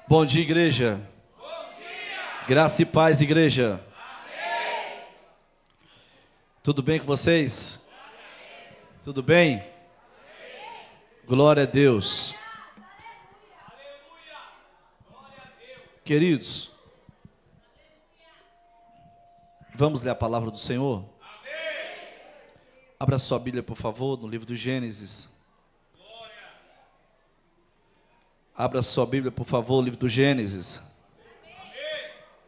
Bom dia, igreja. Bom dia. Graça e paz, igreja. Amém. Tudo bem com vocês? Amém. Tudo bem? Amém. Glória a Deus. Aleluia. Glória a Deus. Queridos, vamos ler a palavra do Senhor? Amém. Abra sua Bíblia, por favor, no livro do Gênesis. Abra sua Bíblia, por favor, no livro do Gênesis.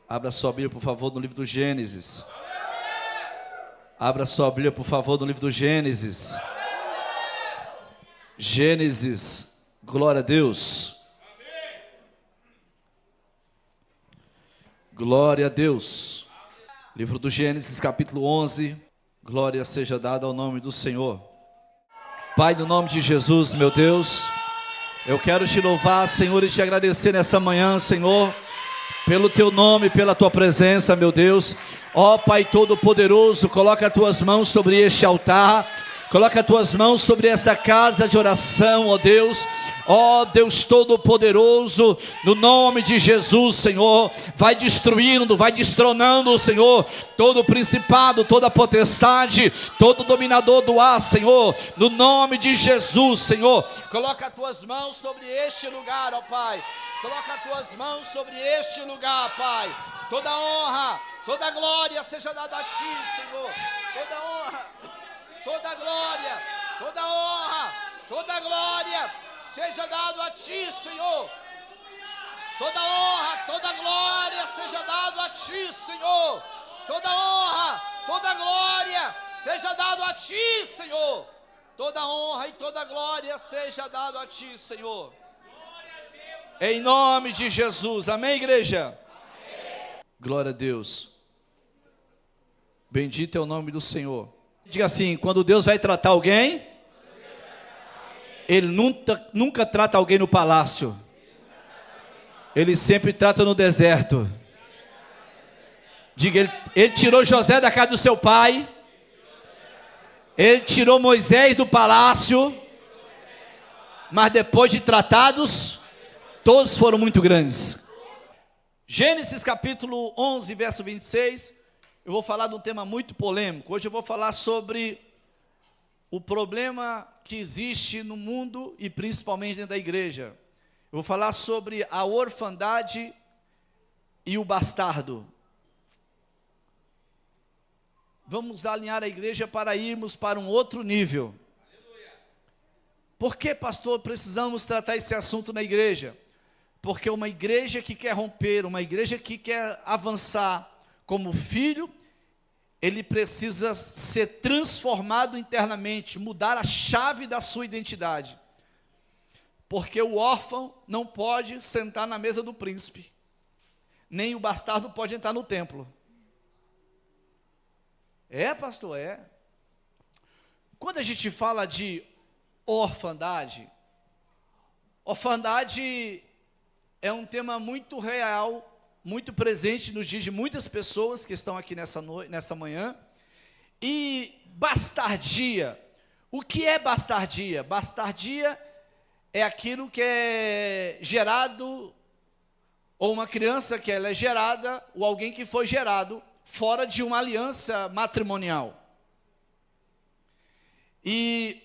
Abra sua Bíblia, por favor, no livro do Gênesis. Abra sua Bíblia, por favor, no livro do Gênesis. Gênesis, glória a Deus. Glória a Deus. Livro do Gênesis, capítulo 11. Glória seja dada ao nome do Senhor. Pai, no nome de Jesus, meu Deus, eu quero te louvar, Senhor, e te agradecer nessa manhã, Senhor, pelo teu nome, pela tua presença, meu Deus. Ó Pai Todo-Poderoso, coloca as tuas mãos sobre este altar, coloca as tuas mãos sobre essa casa de oração, ó Deus. Ó Deus Todo-Poderoso, no nome de Jesus, Senhor, vai destruindo, vai destronando, Senhor, todo principado, toda potestade, todo dominador do ar, Senhor, no nome de Jesus, Senhor. Coloca as tuas mãos sobre este lugar, ó Pai. Coloca as tuas mãos sobre este lugar, Pai. Toda honra, toda glória seja dada a ti, Senhor. Toda honra, toda glória, toda honra, toda glória seja dado a ti, Senhor. Toda honra, toda glória seja dado a ti, Senhor. Toda honra, toda glória seja dado a ti, Senhor. Toda honra e toda glória seja dado a ti, Senhor. Em nome de Jesus, amém, igreja? Amém. Glória a Deus. Bendito é o nome do Senhor. Diga assim: quando Deus vai tratar alguém, Ele nunca trata alguém no palácio. Ele sempre trata no deserto. Diga, ele tirou José da casa do seu pai. Ele tirou Moisés do palácio. Mas depois de tratados, todos foram muito grandes. Gênesis capítulo 11, verso 26. Eu vou falar de um tema muito polêmico. Hoje eu vou falar sobre o problema que existe no mundo e principalmente dentro da igreja. Eu vou falar sobre a orfandade e o bastardo. Vamos alinhar a igreja para irmos para um outro nível. Por que, pastor, precisamos tratar esse assunto na igreja? Porque uma igreja que quer romper, uma igreja que quer avançar como filho, ele precisa ser transformado internamente, mudar a chave da sua identidade. Porque o órfão não pode sentar na mesa do príncipe, nem o bastardo pode entrar no templo. É, pastor, é. Quando a gente fala de orfandade, orfandade é um tema muito real, muito presente nos dias de muitas pessoas que estão aqui nessa manhã. E bastardia, o que é bastardia? Bastardia é aquilo que é gerado, ou uma criança que ela é gerada, ou alguém que foi gerado fora de uma aliança matrimonial. E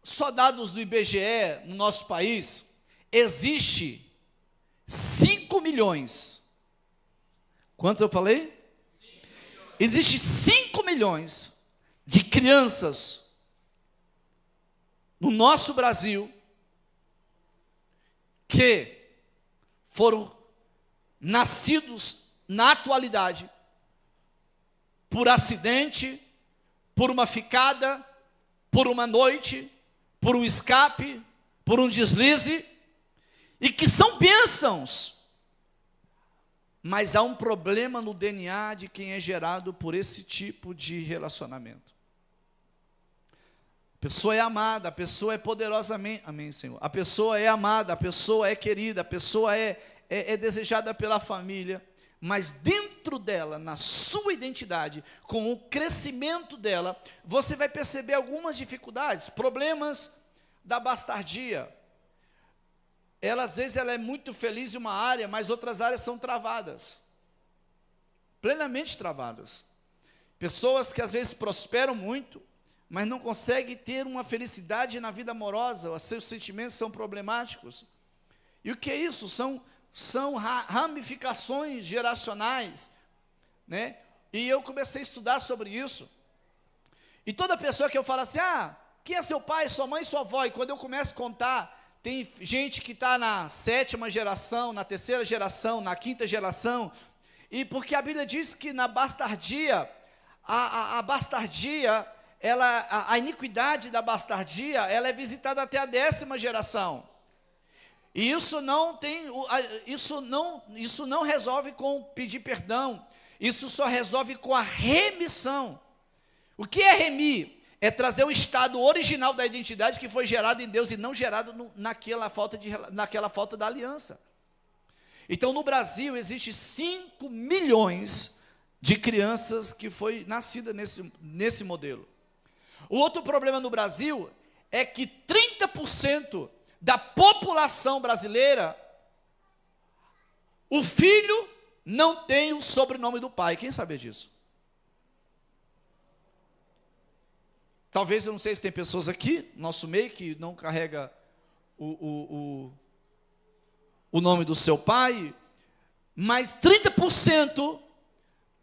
só dados do IBGE no nosso país, existe 5 milhões. Quantos eu falei? 5 milhões. Existe 5 milhões de crianças no nosso Brasil que foram nascidos na atualidade por acidente, por uma ficada, por uma noite, por um escape, por um deslize, e que são bênçãos, mas há um problema no DNA de quem é gerado por esse tipo de relacionamento. A pessoa é amada, a pessoa é poderosamente, amém, Senhor, a pessoa é amada, a pessoa é querida, a pessoa é desejada pela família, mas dentro dela, na sua identidade, com o crescimento dela, você vai perceber algumas dificuldades, problemas da bastardia. ela às vezes ela é muito feliz em uma área, mas outras áreas são travadas, plenamente travadas. Pessoas que às vezes prosperam muito, mas não conseguem ter uma felicidade na vida amorosa, os seus sentimentos são problemáticos. E o que é isso? São ramificações geracionais, né? E eu comecei a estudar sobre isso. E toda pessoa que eu falo assim, quem é seu pai, sua mãe, sua avó? E quando eu começo a contar, tem gente que está na 7ª geração, na 3ª geração, na 5ª geração, e porque a Bíblia diz que na bastardia, a bastardia, a iniquidade da bastardia, ela é visitada até a 10ª geração. E isso não resolve com pedir perdão, isso só resolve com a remissão. O que é remir? É trazer o estado original da identidade que foi gerado em Deus e não gerado naquela falta da aliança. Então no Brasil existe 5 milhões de crianças que foi nascida nesse modelo. O outro problema no Brasil é que 30% da população brasileira, o filho não tem o sobrenome do pai. Quem sabe disso? Talvez, eu não sei se tem pessoas aqui, nosso meio, que não carrega o nome do seu pai, mas 30%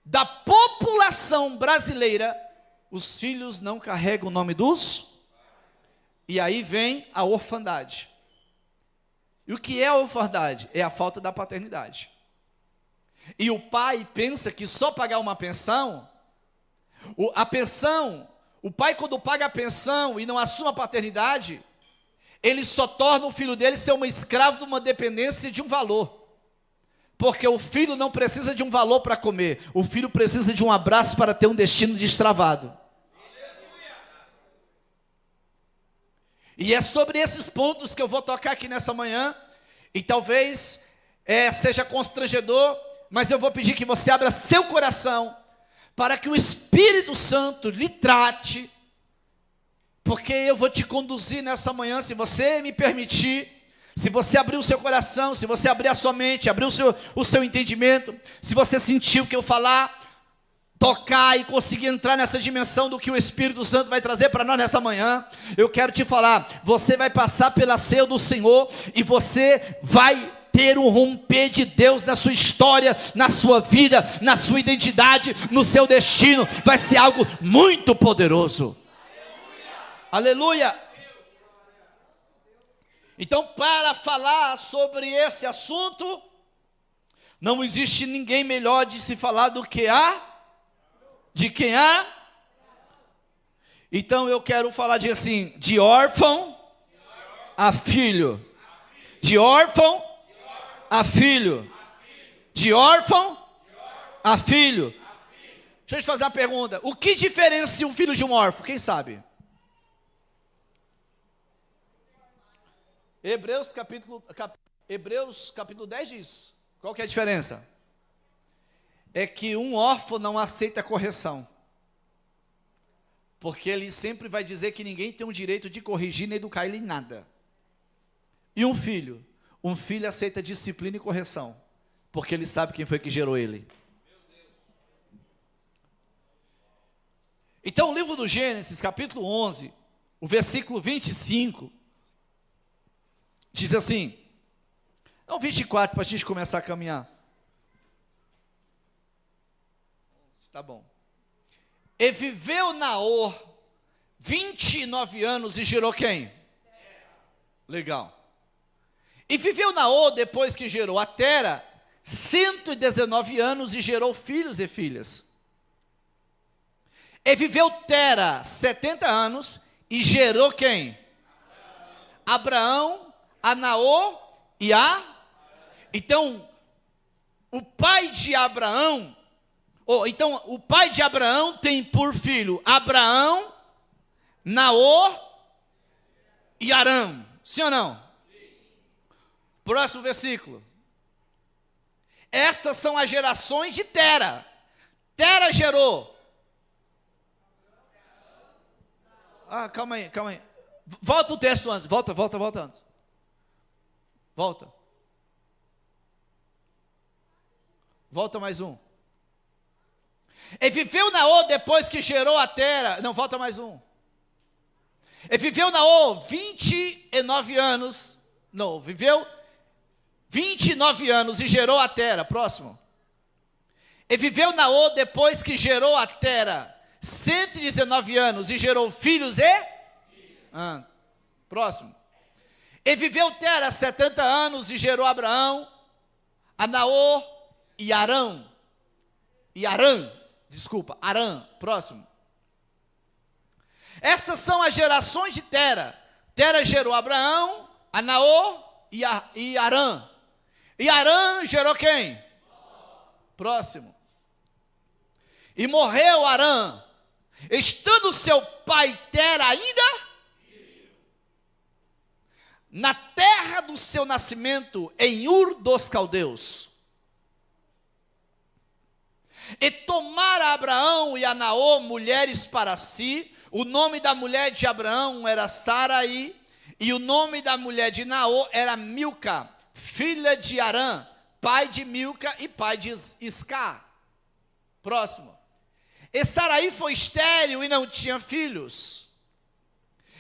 da população brasileira, os filhos não carregam o nome dos, e aí vem a orfandade. E o que é a orfandade? É a falta da paternidade. E o pai pensa que só pagar uma pensão, o pai quando paga a pensão e não assume a paternidade, ele só torna o filho dele ser um escravo de uma dependência de um valor. Porque o filho não precisa de um valor para comer, o filho precisa de um abraço para ter um destino destravado. E é sobre esses pontos que eu vou tocar aqui nessa manhã, e talvez seja constrangedor, mas eu vou pedir que você abra seu coração, para que o Espírito Santo lhe trate, porque eu vou te conduzir nessa manhã, se você me permitir, se você abrir o seu coração, se você abrir a sua mente, abrir o seu entendimento, se você sentir o que eu falar, tocar e conseguir entrar nessa dimensão do que o Espírito Santo vai trazer para nós nessa manhã, eu quero te falar, você vai passar pela ceia do Senhor, e você vai ter um romper de Deus na sua história, na sua vida, na sua identidade, no seu destino, vai ser algo muito poderoso. Aleluia! Aleluia. Então, para falar sobre esse assunto, não existe ninguém melhor de se falar do que de quem há. Então eu quero falar de órfão a filho, de órfão a filho, de órfão a filho. Deixa eu te fazer uma pergunta: o que diferencia um filho de um órfão? Quem sabe? Hebreus capítulo 10 diz. Qual que é a diferença? É que um órfão não aceita correção, porque ele sempre vai dizer que ninguém tem o direito de corrigir nem educar ele em nada. E um filho aceita disciplina e correção, porque ele sabe quem foi que gerou ele. Então o livro do Gênesis, capítulo 11, o versículo 25, diz assim, não, 24, para a gente começar a caminhar. Tá bom. E viveu Naor 29 anos e gerou quem? Legal. E viveu Naor, depois que gerou a Tera, 119 anos e gerou filhos e filhas. E viveu Tera 70 anos e gerou quem? Abraão, a Naor e Então, o pai de Abraão, o pai de Abraão tem por filho Abraão, Naor e Arã. Sim ou não? Sim. Próximo versículo. Estas são as gerações de Tera. Tera gerou. Calma aí. Volta o texto antes. Volta antes. Volta. Volta mais um. E viveu Naô depois que gerou a Tera. Não, volta mais um. E viveu Naô 29 anos. Não, viveu 29 anos e gerou a Tera. Próximo. E viveu Naô depois que gerou a Tera 119 anos e gerou filhos e? Próximo. E viveu Tera 70 anos e gerou Abraão, a Naô e Arã. Arã. Próximo. Essas são as gerações de Tera. Tera gerou Abraão, a Naô e Arã. E Arã gerou quem? Próximo. E morreu Arã, estando seu pai Tera ainda na terra do seu nascimento, em Ur dos Caldeus. E tomara Abraão e a Naô mulheres para si. O nome da mulher de Abraão era Sarai, e o nome da mulher de Naô era Milca, filha de Arã, pai de Milca e pai de Isca. Próximo. E Sarai foi estéril e não tinha filhos.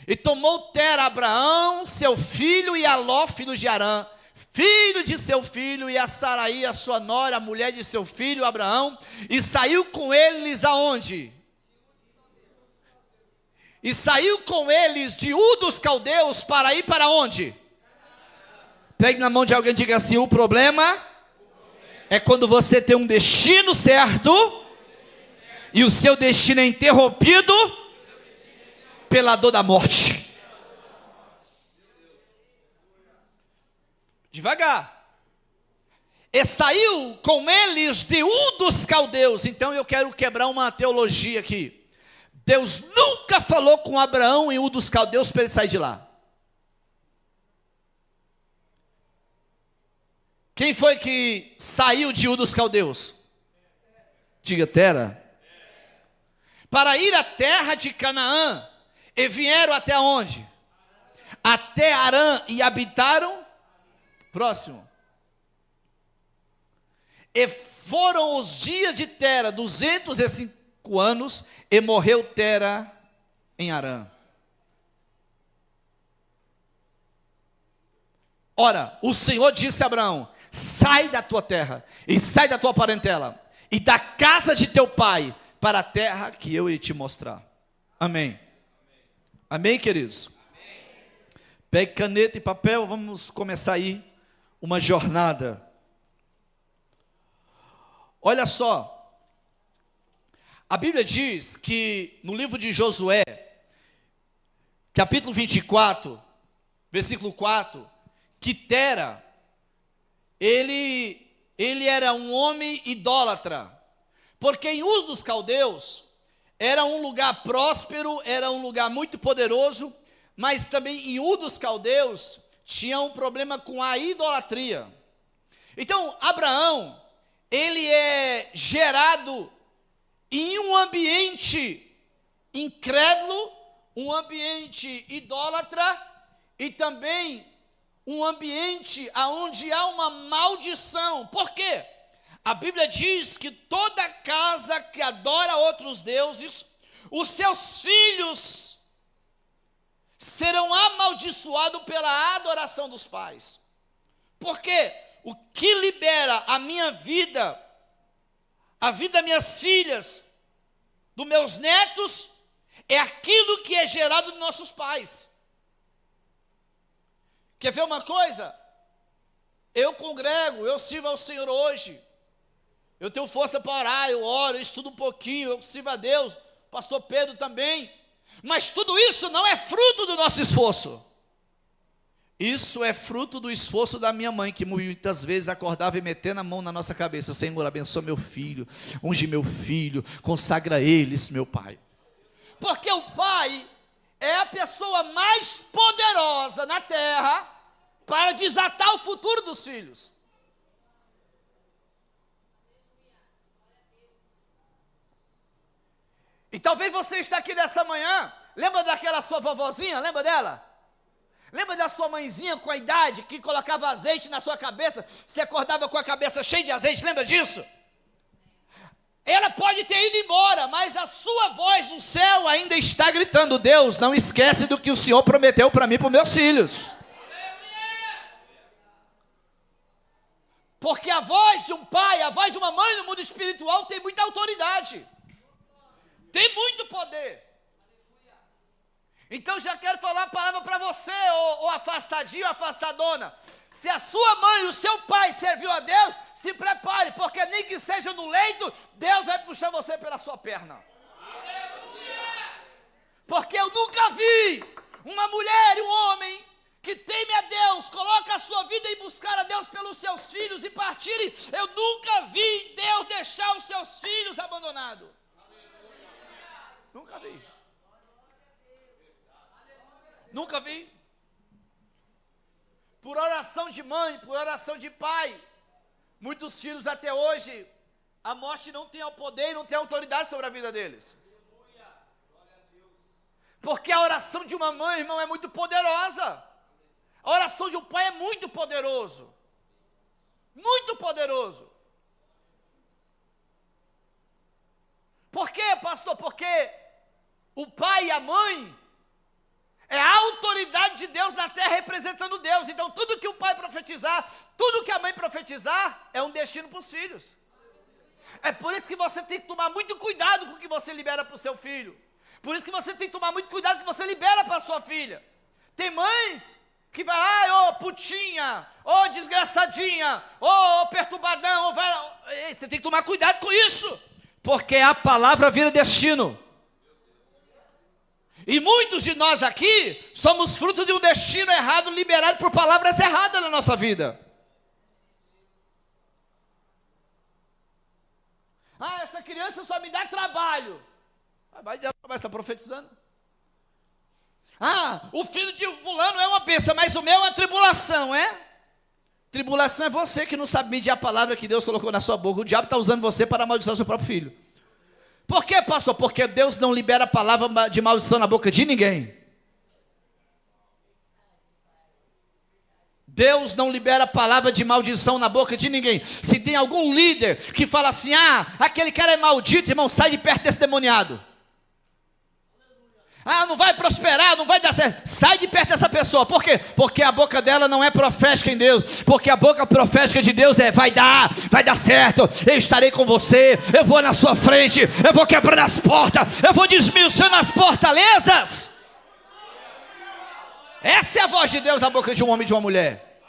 E tomou Tera Abraão, seu filho, e Aló, filho de Arã, filho de seu filho, e a Sarai, a sua nora, a mulher de seu filho Abraão, e saiu com eles aonde? E saiu com eles de Ur dos Caldeus para ir para onde? Pegue na mão de alguém e diga assim: o problema é quando você tem um destino certo e o seu destino é interrompido pela dor da morte. Devagar. E saiu com eles de Ur dos Caldeus. Então eu quero quebrar uma teologia aqui. Deus nunca falou com Abraão em Ur dos Caldeus para ele sair de lá. Quem foi que saiu de Ur dos Caldeus? Diga, Tera. Para ir à terra de Canaã. E vieram até onde? Até Arã e habitaram. Próximo. E foram os dias de Tera 205 anos, e morreu Tera em Arã. Ora, o Senhor disse a Abraão: sai da tua terra, e sai da tua parentela, e da casa de teu pai, para a terra que eu ia te mostrar. Amém. Amém, queridos? Amém. Pegue caneta e papel, vamos começar aí uma jornada. Olha só, a Bíblia diz que no livro de Josué, capítulo 24, versículo 4, que Tera, ele era um homem idólatra, porque em Ur dos Caldeus era um lugar próspero, era um lugar muito poderoso, mas também em Ur dos Caldeus tinha um problema com a idolatria. Então, Abraão, ele é gerado em um ambiente incrédulo, um ambiente idólatra, e também um ambiente onde há uma maldição. Por quê? A Bíblia diz que toda casa que adora outros deuses, os seus filhos serão amaldiçoados pela adoração dos pais. Porque o que libera a minha vida, a vida das minhas filhas, dos meus netos, é aquilo que é gerado dos nossos pais. Quer ver uma coisa? Eu congrego, eu sirvo ao Senhor hoje. Eu tenho força para orar, eu oro, eu estudo um pouquinho, eu sirvo a Deus, pastor Pedro também. Mas tudo isso não é fruto do nosso esforço. Isso é fruto do esforço da minha mãe, que muitas vezes acordava e metendo a mão na nossa cabeça: Senhor, abençoa meu filho, unge meu filho, consagra eles, meu pai. Porque o pai é a pessoa mais poderosa na terra para desatar o futuro dos filhos. E talvez você está aqui nessa manhã, lembra daquela sua vovozinha, lembra dela? Lembra da sua mãezinha com a idade, que colocava azeite na sua cabeça, você acordava com a cabeça cheia de azeite, lembra disso? Ela pode ter ido embora, mas a sua voz no céu ainda está gritando: Deus, não esquece do que o Senhor prometeu para mim e para os meus filhos. Porque a voz de um pai, a voz de uma mãe no mundo espiritual tem muita autoridade, tem muito poder. Então já quero falar a palavra para você, ô afastadinho, ou afastadona. Se a sua mãe e o seu pai serviu a Deus, se prepare, porque nem que seja no leito, Deus vai puxar você pela sua perna. Porque eu nunca vi uma mulher e um homem que teme a Deus, coloca a sua vida em buscar a Deus pelos seus filhos e partirem. Eu nunca vi Deus deixar os seus filhos abandonados. Nunca vi. Nunca vi. Por oração de mãe, por oração de pai, muitos filhos até hoje, a morte não tem o poder, não tem autoridade sobre a vida deles. Porque a oração de uma mãe, irmão, é muito poderosa. A oração de um pai é muito poderoso. Muito poderoso. Por quê, pastor? Porque o pai e a mãe é a autoridade de Deus na terra representando Deus. Então tudo que o pai profetizar, tudo que a mãe profetizar, é um destino para os filhos. É por isso que você tem que tomar muito cuidado com o que você libera para o seu filho. Por isso que você tem que tomar muito cuidado com o que você libera para a sua filha. Tem mães que vai lá, ô putinha, ô desgraçadinha, ô perturbadão, você tem que tomar cuidado com isso. Porque a palavra vira destino. E muitos de nós aqui somos fruto de um destino errado, liberado por palavras erradas na nossa vida. Ah, essa criança só me dá trabalho. Vai dar trabalho, você está profetizando. Ah, o filho de fulano é uma bênção, mas o meu é uma tribulação, é? Tribulação é você que não sabe medir a palavra que Deus colocou na sua boca. O diabo está usando você para amaldiçoar o seu próprio filho. Por quê, pastor? Porque Deus não libera a palavra de maldição na boca de ninguém. Deus não libera a palavra de maldição na boca de ninguém. Se tem algum líder que fala assim: ah, aquele cara é maldito, irmão, sai de perto desse demoniado. Ah, não vai prosperar, não vai dar certo. Sai de perto dessa pessoa. Por quê? Porque a boca dela não é profética em Deus. Porque a boca profética de Deus é: vai dar certo, eu estarei com você, eu vou na sua frente, eu vou quebrando as portas, eu vou desmiuçando as fortalezas. Essa é a voz de Deus na boca de um homem e de uma mulher.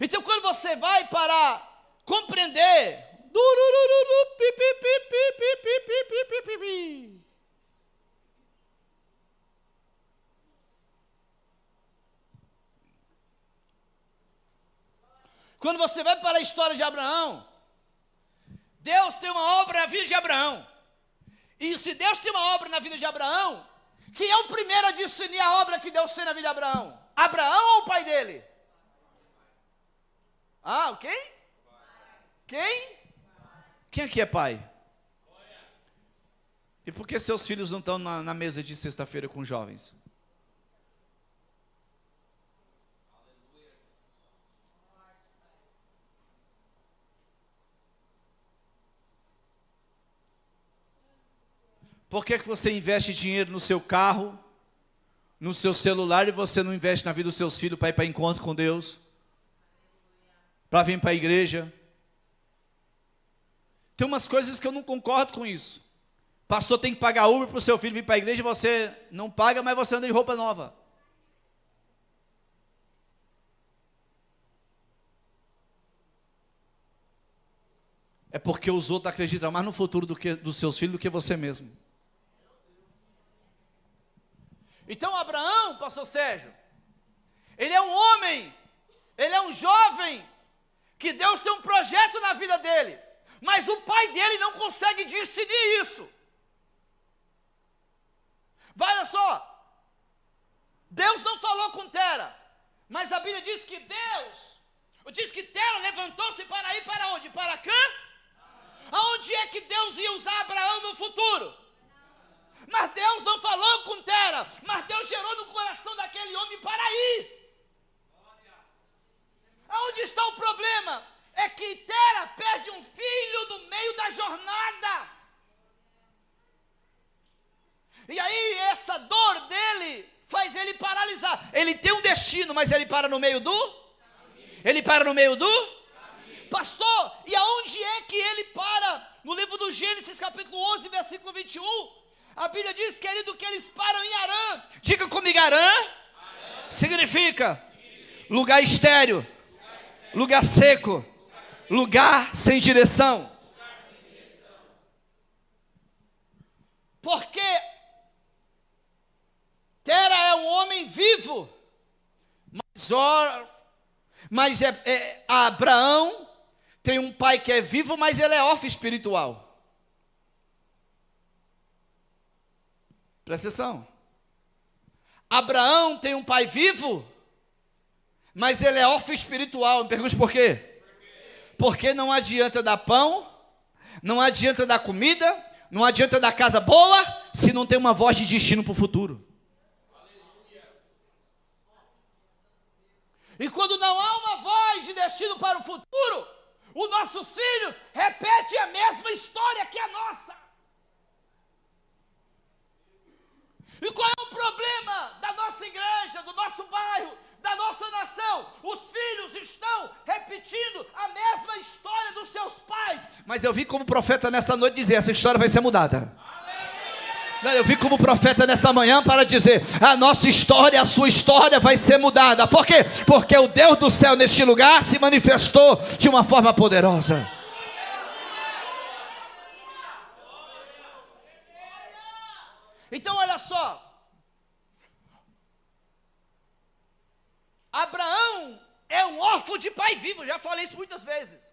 Então quando você vai para compreender, quando você vai para a história de Abraão, Deus tem uma obra na vida de Abraão. E se Deus tem uma obra na vida de Abraão, quem é o primeiro a discernir a obra que Deus tem na vida de Abraão? Abraão ou o pai dele? Ah, o quem? Quem? Quem aqui é pai? E por que seus filhos não estão na mesa de sexta-feira com os jovens? Por que você investe dinheiro no seu carro, no seu celular, e você não investe na vida dos seus filhos para ir para encontro com Deus? Para vir para a igreja? Tem umas coisas que eu não concordo com isso. Pastor tem que pagar Uber para o seu filho vir para a igreja, você não paga, mas você anda em roupa nova. É porque os outros acreditam mais no futuro dos seus filhos do que você mesmo. Então Abraão, pastor Sérgio, ele é um homem, ele é um jovem, que Deus tem um projeto na vida dele, mas o pai dele não consegue discernir isso. Olha só, Deus não falou com Tera, mas a Bíblia diz que Tera levantou-se para ir para onde? Para Cã? Aonde é que Deus ia usar Abraão no futuro? Mas Deus não falou com Tera, mas Deus gerou no coração daquele homem para ir. Aonde está o problema? É que Tera perde um filho no meio da jornada. E aí essa dor dele faz ele paralisar. Ele tem um destino, mas ele para no meio do? Ele para no meio do? Pastor, e aonde é que ele para? No livro do Gênesis, capítulo 11, versículo 21, a Bíblia diz, querido, que eles param em Arã. Diga comigo, Arã significa lugar estéril, lugar seco, lugar sem direção. Porque Tera é um homem vivo, mas Abraão tem um pai que é vivo, mas ele é órfão espiritual. Presta atenção. Abraão tem um pai vivo, mas ele é órfão espiritual. Me pergunte por quê? Porque não adianta dar pão, não adianta dar comida, não adianta dar casa boa, se não tem uma voz de destino para o futuro. E quando não há uma voz de destino para o futuro, os nossos filhos repetem a mesma história que a nossa. E qual é o problema da nossa igreja, do nosso bairro, da nossa nação? Os filhos estão repetindo a mesma história dos seus pais. Mas eu vi como profeta nessa noite dizer, essa história vai ser mudada. Eu vim como profeta nessa manhã para dizer, a nossa história, a sua história vai ser mudada. Por quê? Porque o Deus do céu neste lugar se manifestou de uma forma poderosa. Então olha só, Abraão é um órfão de pai vivo, já falei isso muitas vezes.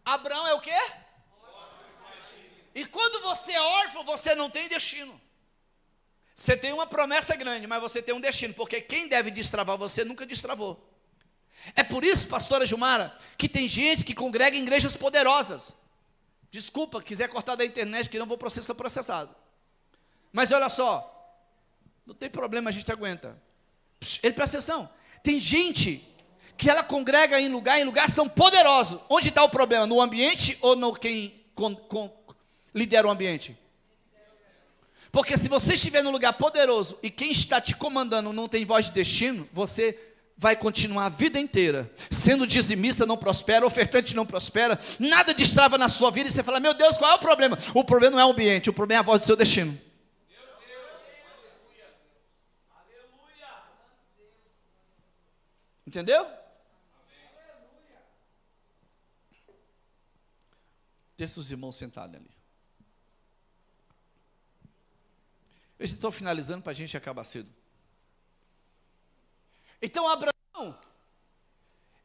Abraão é o quê? E quando você é órfão, você não tem destino. Você tem uma promessa grande, mas você tem um destino, porque quem deve destravar você nunca destravou. É por isso, pastora Gilmara, que tem gente que congrega em igrejas poderosas. Desculpa, quiser cortar da internet, que não vou ser processado. Mas olha só, não tem problema, a gente aguenta. Ele presta atenção, tem gente que ela congrega em lugar são poderosos. Onde está o problema? No ambiente ou no quem lidera o ambiente? Porque se você estiver num lugar poderoso e quem está te comandando não tem voz de destino, você vai continuar a vida inteira sendo dizimista, não prospera, ofertante não prospera, nada destrava na sua vida e você fala, meu Deus, qual é o problema? O problema não é o ambiente, o problema é a voz do seu destino. Entendeu? Deixa os irmãos sentados ali. Eu estou finalizando para a gente acabar cedo. Então Abraão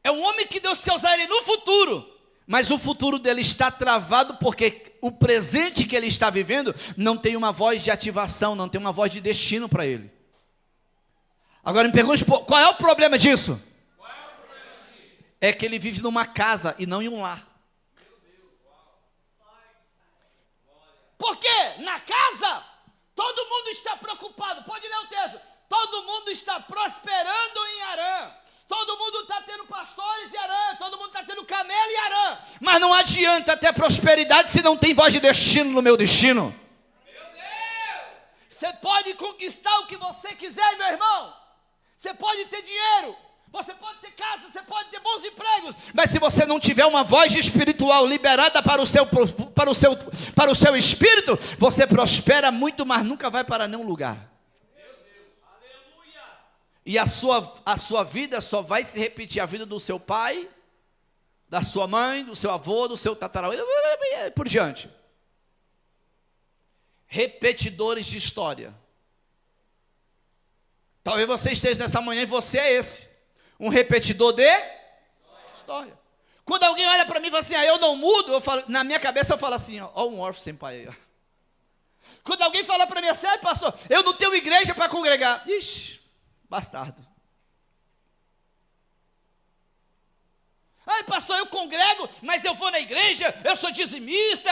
é um homem que Deus quer usar ele no futuro, mas o futuro dele está travado porque o presente que ele está vivendo não tem uma voz de ativação, não tem uma voz de destino para ele. Agora me pergunte, qual é o problema disso? É que ele vive numa casa e não em um lar. Porque na casa todo mundo está preocupado, pode ler o texto. Todo mundo está prosperando em Arã. Todo mundo está tendo pastores em Arã. Todo mundo está tendo camelo em Arã. Mas não adianta ter prosperidade se não tem voz de destino no meu destino. Você pode conquistar o que você quiser, meu irmão. Você pode ter dinheiro. Você pode ter casa, você pode ter bons empregos, mas se você não tiver uma voz espiritual liberada para o seu espírito, você prospera muito, mas nunca vai para nenhum lugar. E a sua vida só vai se repetir a vida do seu pai, da sua mãe, do seu avô, do seu tataravô, e por diante. Repetidores de história. Talvez você esteja nessa manhã e você é esse. Um repetidor de história. Quando alguém olha para mim e fala assim, eu não mudo, na minha cabeça eu falo assim, ó um órfão sem pai aí. Quando alguém fala para mim assim, pastor, eu não tenho igreja para congregar. Ixi, bastardo. Mas pastor, eu congrego, mas eu vou na igreja, eu sou dizimista,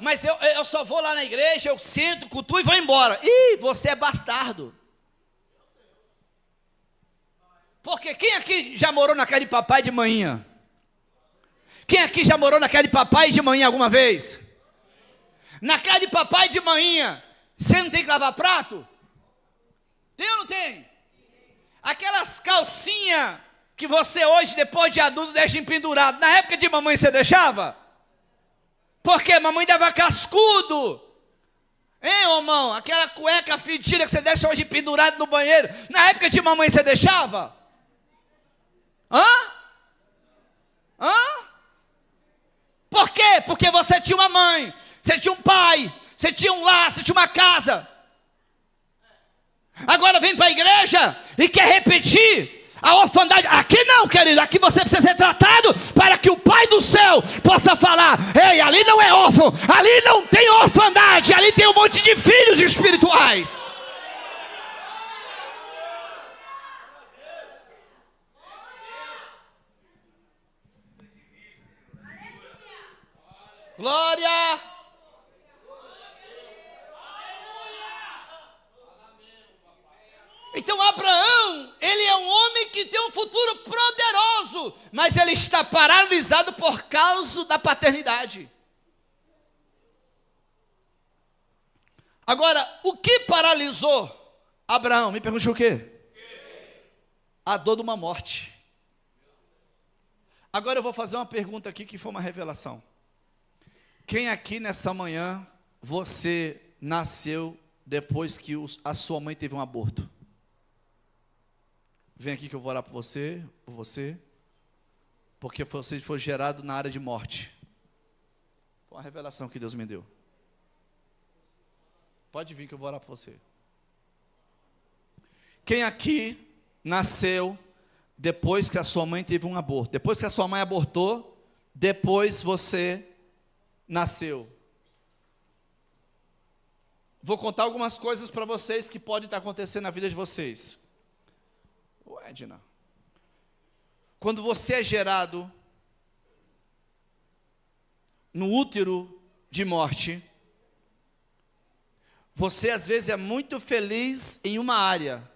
mas eu só vou lá na igreja, eu sento, cultuo e vou embora. Ih, você é bastardo. Porque quem aqui já morou na casa de papai de manhã? Quem aqui já morou na casa de papai de manhã alguma vez? Na casa de papai de manhã, você não tem que lavar prato? Tem ou não tem? Aquelas calcinhas que você hoje, depois de adulto, deixa empendurado. Na época de mamãe você deixava? Porque mamãe dava cascudo. Hein, irmão? Aquela cueca fedida que você deixa hoje pendurado no banheiro. Na época de mamãe você deixava? Por quê? Porque você tinha uma mãe, você tinha um pai, você tinha um lar, você tinha uma casa. Agora vem para a igreja e quer repetir a orfandade. Aqui não, querido, aqui você precisa ser tratado para que o Pai do céu possa falar: ei, ali não é órfão, ali não tem orfandade, ali tem um monte de filhos espirituais. Glória! Então Abraão, ele é um homem que tem um futuro poderoso, mas ele está paralisado por causa da paternidade. Agora, o que paralisou Abraão? Me pergunte o quê? A dor de uma morte. Agora eu vou fazer uma pergunta aqui que foi uma revelação. Quem aqui nessa manhã, você nasceu depois que a sua mãe teve um aborto? Vem aqui que eu vou orar por você, porque você foi gerado na área de morte. Foi uma revelação que Deus me deu. Pode vir que eu vou orar por você. Quem aqui nasceu depois que a sua mãe teve um aborto? Depois que a sua mãe abortou, depois você nasceu. Vou contar algumas coisas para vocês que podem estar acontecendo na vida de vocês. Edna, quando você é gerado no útero de morte, você às vezes é muito feliz em uma área,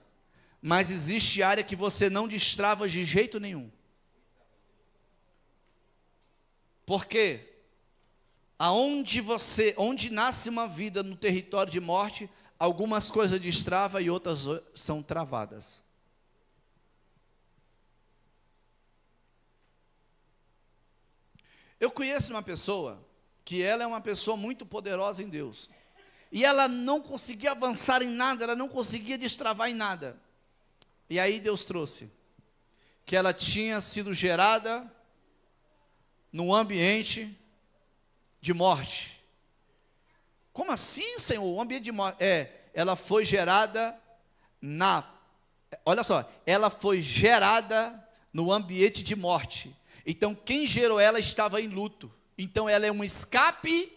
mas existe área que você não destrava de jeito nenhum. Por quê? Onde nasce uma vida no território de morte, algumas coisas destrava e outras são travadas. Eu conheço uma pessoa que ela é uma pessoa muito poderosa em Deus. E ela não conseguia avançar em nada, ela não conseguia destravar em nada. E aí Deus trouxe que ela tinha sido gerada num ambiente de morte. Como assim, Senhor? Um ambiente de morte? Ela foi gerada olha só, ela foi gerada no ambiente de morte. Então, quem gerou ela estava em luto. Então, ela é um escape.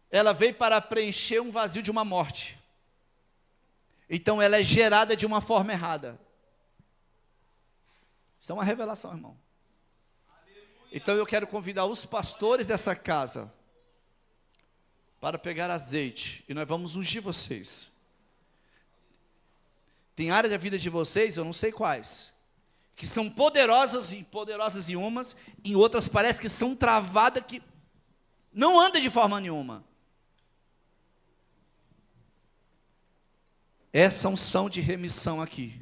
Ela veio para preencher um vazio de uma morte. Então, ela é gerada de uma forma errada. Isso é uma revelação, irmão. Então, eu quero convidar os pastores dessa casa para pegar azeite. E nós vamos ungir vocês. Tem área da vida de vocês, eu não sei quais, que são poderosas em umas, em outras parece que são travadas, que não anda de forma nenhuma. Essa unção de remissão aqui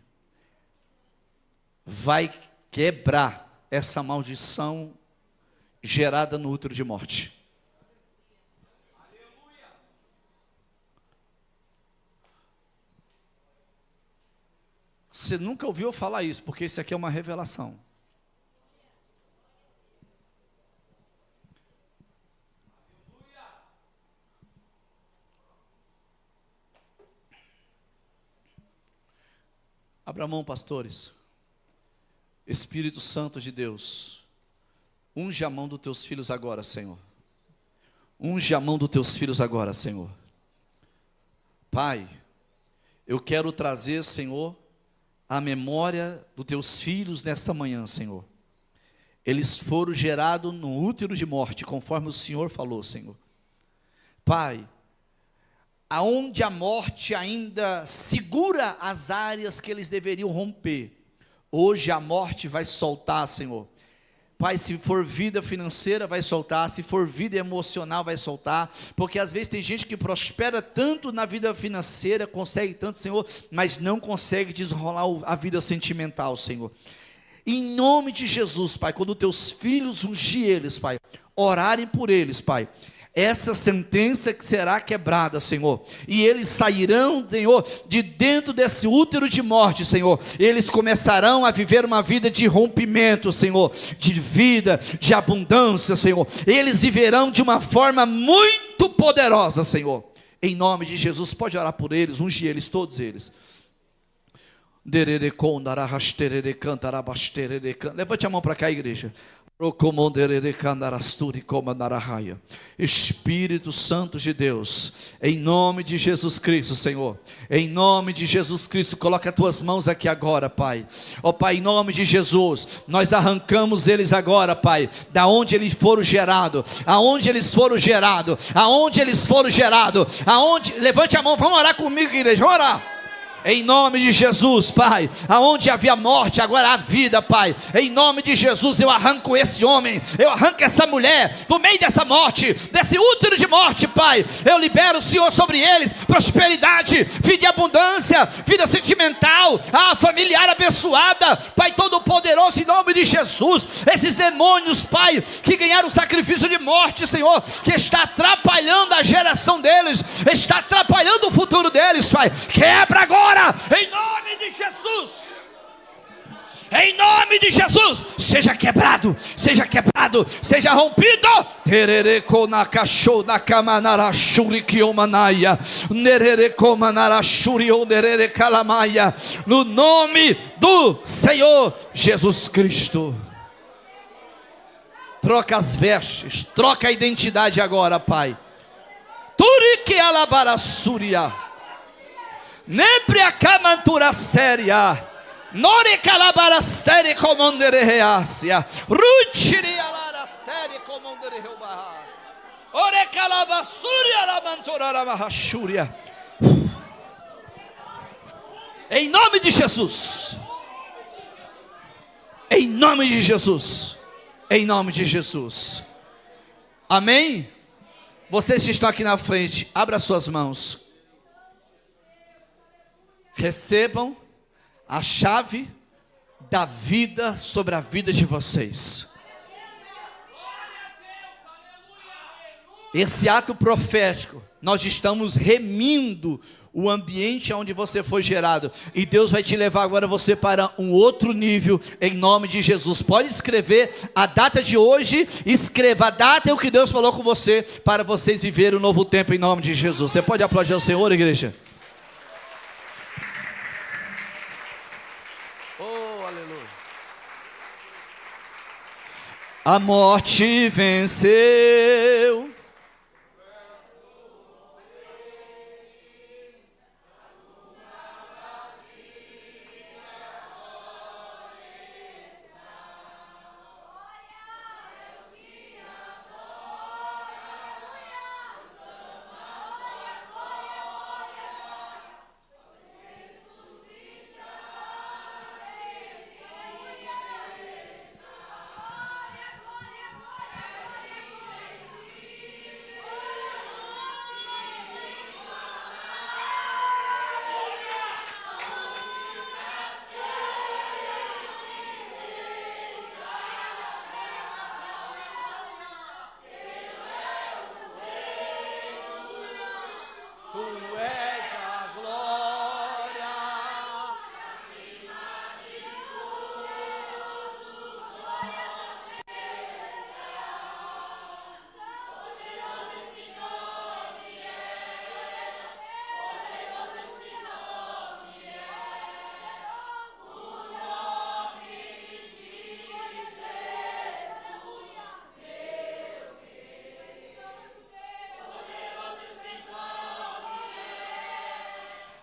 vai quebrar essa maldição gerada no útero de morte. Você nunca ouviu falar isso, porque isso aqui é uma revelação. Abra a mão, pastores. Espírito Santo de Deus, unge a mão dos teus filhos agora, Senhor. Unge a mão dos teus filhos agora, Senhor. Pai, eu quero trazer, Senhor, a memória dos teus filhos nesta manhã, Senhor. Eles foram gerados no útero de morte, conforme o Senhor falou, Senhor. Pai, aonde a morte ainda segura as áreas que eles deveriam romper, hoje a morte vai soltar, Senhor. Pai, se for vida financeira, vai soltar. Se for vida emocional, vai soltar. Porque às vezes tem gente que prospera tanto na vida financeira, consegue tanto, Senhor, mas não consegue desenrolar a vida sentimental, Senhor. Em nome de Jesus, Pai, quando teus filhos ungir eles, Pai, orarem por eles, Pai, essa sentença que será quebrada, Senhor, e eles sairão, Senhor, de dentro desse útero de morte, Senhor, eles começarão a viver uma vida de rompimento, Senhor, de vida, de abundância, Senhor, eles viverão de uma forma muito poderosa, Senhor, em nome de Jesus. Pode orar por eles, ungir eles, todos eles. Levante a mão para cá, igreja. Espírito Santo de Deus, em nome de Jesus Cristo, Senhor, em nome de Jesus Cristo, coloca as tuas mãos aqui agora, Pai. Ó Pai, em nome de Jesus, nós arrancamos eles agora, Pai, da onde eles foram gerados, aonde eles foram gerados, aonde eles foram gerados, aonde, levante a mão, vamos orar comigo, igreja, vamos orar. Em nome de Jesus, Pai, aonde havia morte, agora há vida, Pai. Em nome de Jesus, eu arranco esse homem, eu arranco essa mulher do meio dessa morte, desse útero de morte, Pai. Eu libero, Senhor, sobre eles prosperidade, vida de abundância, vida sentimental, familiar abençoada, Pai todo-poderoso, em nome de Jesus. Esses demônios, Pai, que ganharam o sacrifício de morte, Senhor, que está atrapalhando a geração deles, está atrapalhando o futuro deles, Pai, quebra agora. Em nome de Jesus, em nome de Jesus, seja quebrado, seja rompido. No nome do Senhor Jesus Cristo. Troca as vestes, troca a identidade agora, Pai. Turique alabarassuria. Nebre a camantura séria, nore calabarastere comandere reácia, ruchiri alarastere comandere reubahá, ore calabassuria lamantura ramahachúria. Em nome de Jesus, em nome de Jesus, em nome de Jesus, amém? Vocês que estão aqui na frente, abra suas mãos. Recebam a chave da vida sobre a vida de vocês. Esse ato profético, nós estamos remindo o ambiente onde você foi gerado. E Deus vai te levar agora você para um outro nível, em nome de Jesus. Pode escrever a data de hoje, escreva a data e o que Deus falou com você, para vocês viverem um novo tempo em nome de Jesus. Você pode aplaudir ao Senhor, igreja? A morte venceu.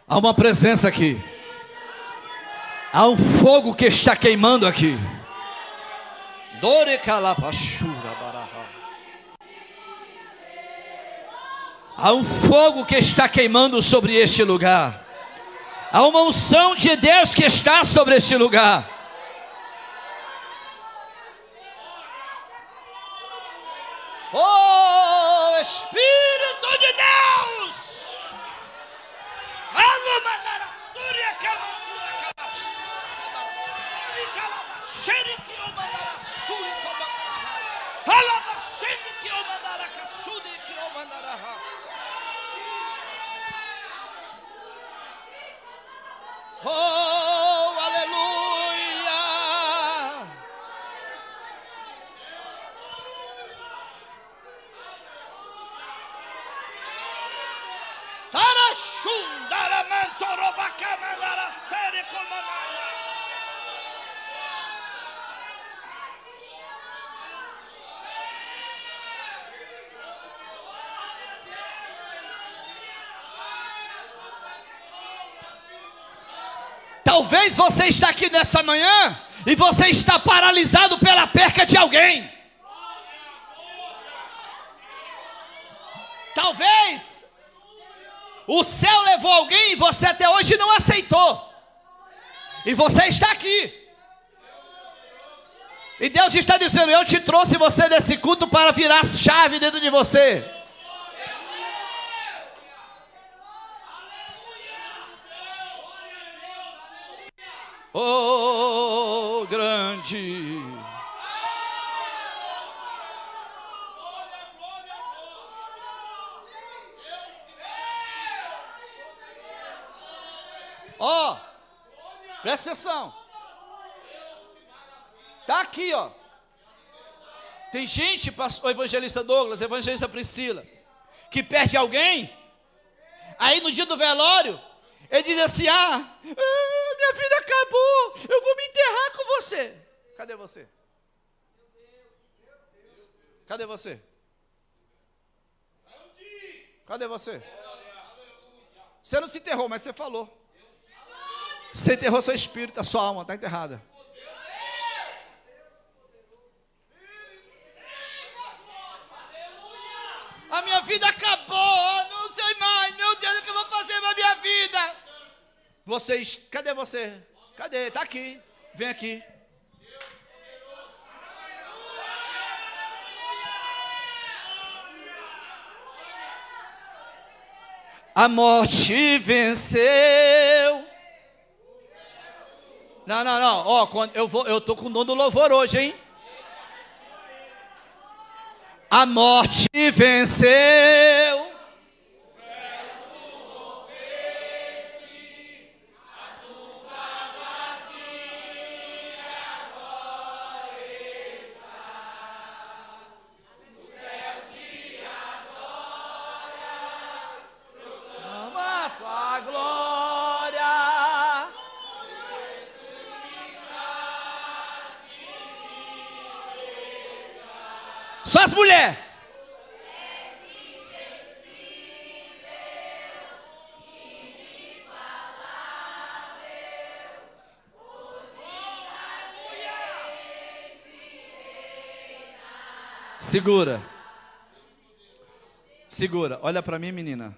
Há uma presença aqui. Há um fogo que está queimando aqui. Dore calapachura baraha. Há um fogo que está queimando sobre este lugar. Há uma unção de Deus que está sobre este lugar. Oh, Espírito de Deus! Oh, aleluia! Talvez você está aqui nessa manhã e você está paralisado pela perca de alguém. Talvez o céu levou alguém e você até hoje não aceitou. E você está aqui. E Deus está dizendo: eu te trouxe você nesse culto para virar chave dentro de você. Oh, grande. Ó, presta atenção. Tá aqui, ó. Tem gente, o evangelista Douglas, a evangelista Priscila, que perde alguém. Aí no dia do velório, ele diz assim: minha vida acabou, eu vou me enterrar com você. Cadê você? Cadê você? Cadê você? Você não se enterrou, mas você falou. Você enterrou seu espírito, a sua alma está enterrada. A minha vida acabou, não sei mais, meu Deus, o que eu vou fazer na minha vida? Vocês, cadê você? Cadê? Está aqui, vem aqui. A morte venceu. Não. Ó, eu tô com o dom do louvor hoje, hein? A morte venceu. Sua glória. Só as mulheres. Segura. Segura. Olha para mim, menina.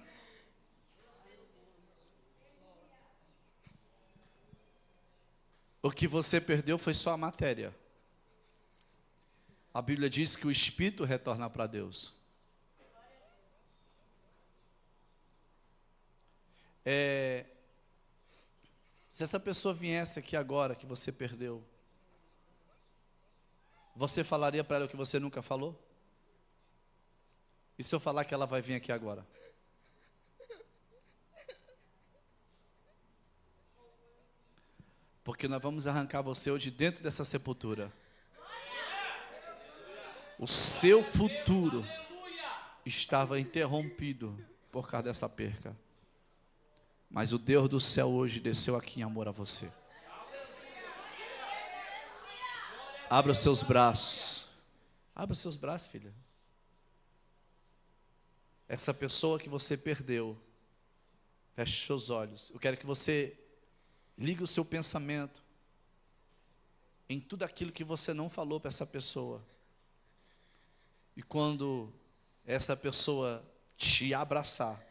O que você perdeu foi só a matéria. A Bíblia diz que o espírito retorna para Deus. Se essa pessoa viesse aqui agora que você perdeu, você falaria para ela o que você nunca falou? E se eu falar que ela vai vir aqui agora? Porque nós vamos arrancar você hoje dentro dessa sepultura. O seu futuro estava interrompido por causa dessa perca. Mas o Deus do céu hoje desceu aqui em amor a você. Abra os seus braços. Abra os seus braços, filha. Essa pessoa que você perdeu, feche seus olhos. Eu quero que você ligue o seu pensamento em tudo aquilo que você não falou para essa pessoa. E quando essa pessoa te abraçar,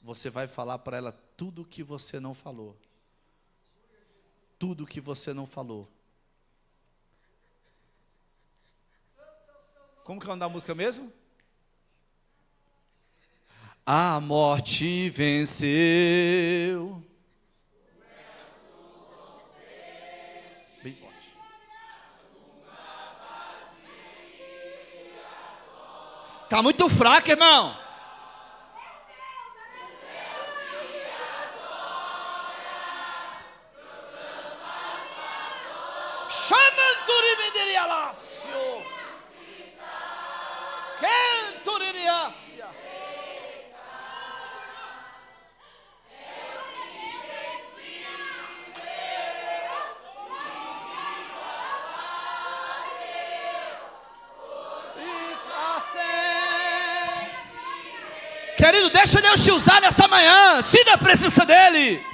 você vai falar para ela tudo o que você não falou. Tudo o que você não falou. Como que é o nome da música mesmo? A morte venceu. Bem forte. Tá muito fraco, irmão. Chamanturimenderealácio. Quenturineácia. Querido, deixa Deus te usar nessa manhã. Sinta a presença dEle.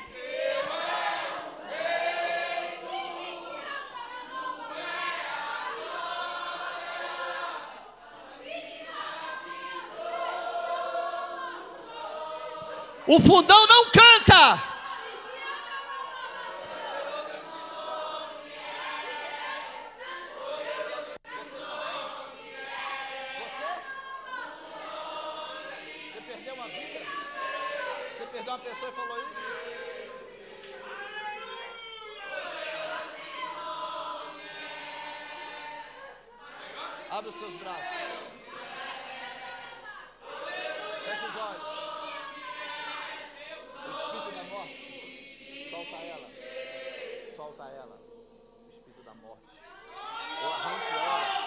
O fundão não canta. Você perdeu uma vida? Você perdeu uma pessoa e falou isso? Abre os seus braços. Fecha os olhos. O espírito da morte, solta ela. Solta ela. O espírito da morte. Eu arranco ela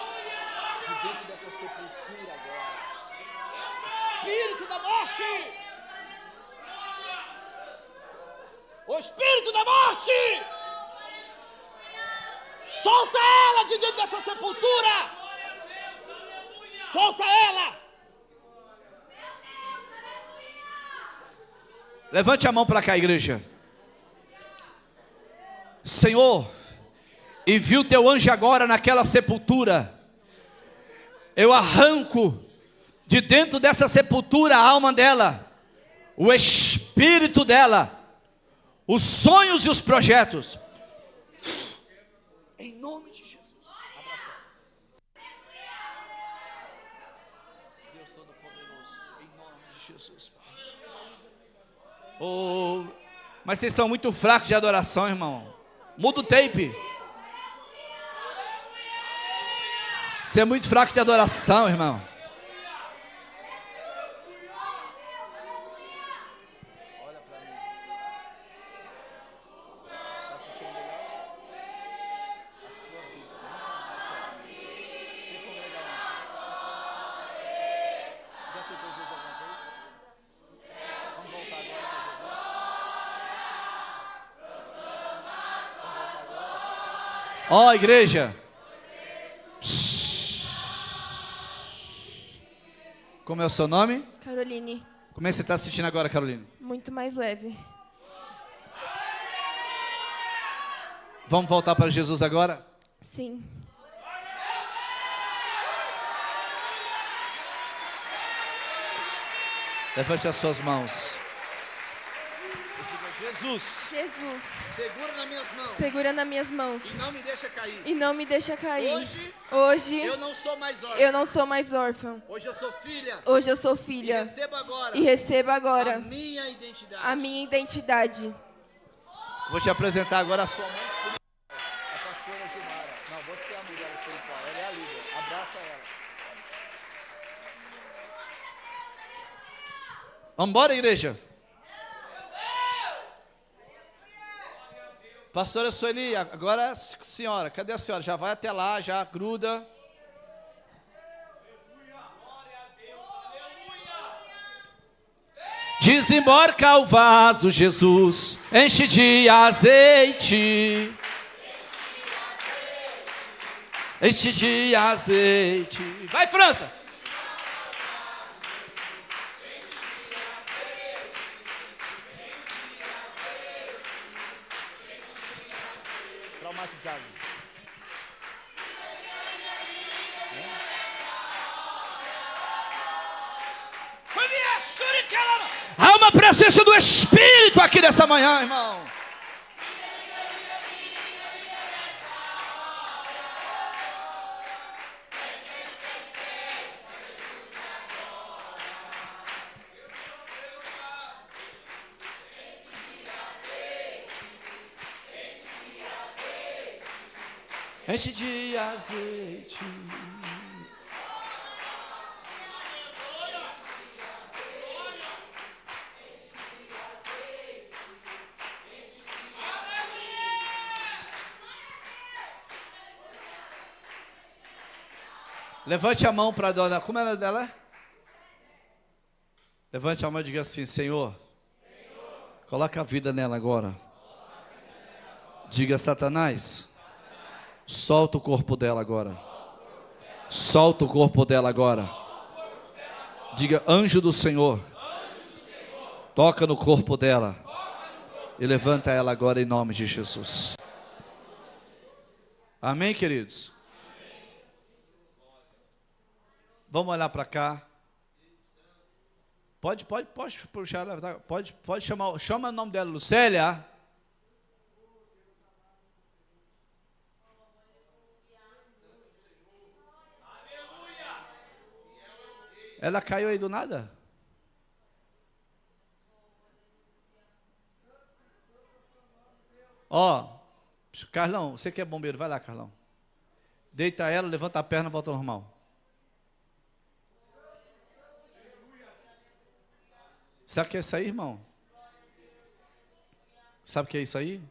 de dentro dessa sepultura agora. Espírito da morte! O espírito da morte! Solta ela de dentro dessa sepultura! Solta ela! Levante a mão para cá, igreja. Senhor, envia o teu anjo agora naquela sepultura. Eu arranco de dentro dessa sepultura a alma dela, o espírito dela, os sonhos e os projetos. Em nome de Jesus. Abraça. Deus Todo-Poderoso, em nome de Jesus, Pai. Oh, mas vocês são muito fracos de adoração, irmão. Muda o tape. Você é muito fraco de adoração, irmão. Olha para mim. Está sentindo melhor? A sua vida. Você congrega onde? Já aceitou Jesus alguma vez? Vamos voltar agora para Jesus? Vamos voltar agora? Ó, igreja. Como é o seu nome? Caroline. Como é que você está se sentindo agora, Carolina? Muito mais leve. Vamos voltar para Jesus agora? Sim. Levante as suas mãos. Jesus, Jesus, segura nas minhas mãos. segura nas minhas mãos E não me deixa cair. e não me deixa cair. Hoje, Hoje eu não sou mais órfão. eu não sou mais órfã. Hoje eu sou filha. Hoje eu sou E filha recebo agora a minha identidade. a minha identidade. Vou te apresentar agora a sua mãe espiritual. A pastora Kimara. Não, você é a mulher espiritual. Ela é a líder. Abraça ela. Vamos embora, igreja. Pastora Sueli, agora senhora, cadê a senhora? Já vai até lá, já gruda. Desembarca o vaso, Jesus, enche de azeite. Enche de azeite. Vai, França! Traumatizado. Há uma presença do Espírito aqui nessa manhã, irmão. Enche de azeite. Levante a mão para a dona. Como é o nome dela? Levante a mão e diga assim: Senhor, coloca a vida nela agora. Diga: Satanás, solta o corpo dela agora. Solta o corpo dela agora. Diga: anjo do Senhor, toca no corpo dela e levanta ela agora em nome de Jesus. Amém, queridos? Vamos olhar para cá. Pode puxar ela. Pode chamar. Chama o nome dela, Lucélia. Ela caiu aí do nada? Ó, Carlão, você que é bombeiro, vai lá, Carlão. Deita ela, levanta a perna, volta ao normal. Sabe o que é isso aí, irmão? Sabe o que é isso aí?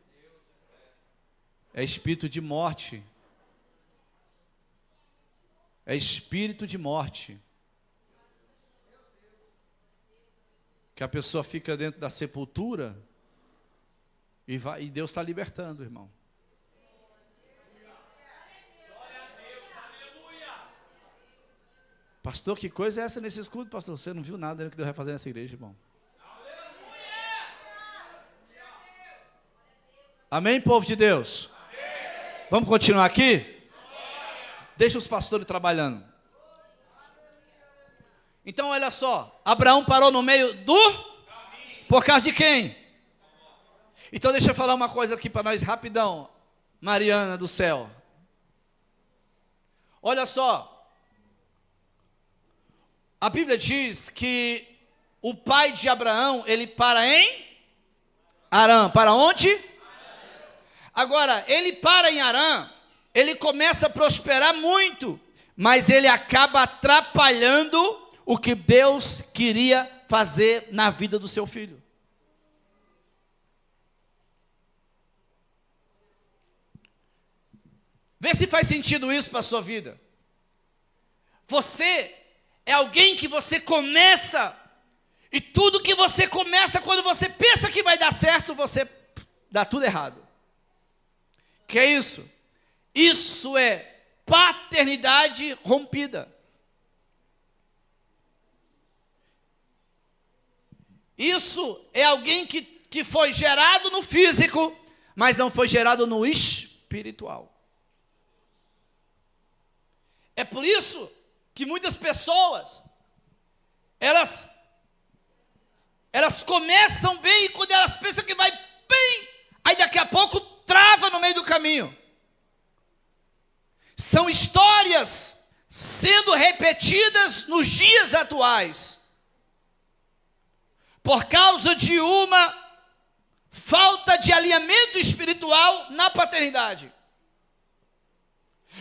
É espírito de morte. É espírito de morte. Que a pessoa fica dentro da sepultura e Deus está libertando, irmão. Pastor, que coisa é essa nesse escudo, pastor? Você não viu nada do que Deus vai fazer nessa igreja, irmão. Amém, povo de Deus? Amém. Vamos continuar aqui? Deixa os pastores trabalhando. Então, olha só. Abraão parou no meio do... Por causa de quem? Então, deixa eu falar uma coisa aqui para nós, rapidão. Mariana do céu. Olha só. A Bíblia diz que o pai de Abraão, ele para em Harã. Para onde? Agora, ele para em Harã, ele começa a prosperar muito, mas ele acaba atrapalhando o que Deus queria fazer na vida do seu filho. Vê se faz sentido isso para a sua vida. Você é alguém que você começa, e tudo que você começa, quando você pensa que vai dar certo, você dá tudo errado. Que é isso? Isso é paternidade rompida. Isso é alguém que foi gerado no físico, mas não foi gerado no espiritual. É por isso que muitas pessoas, elas começam bem, e quando elas pensam que vai bem, aí daqui a pouco trava no meio do caminho. São histórias sendo repetidas nos dias atuais, por causa de uma falta de alinhamento espiritual na paternidade.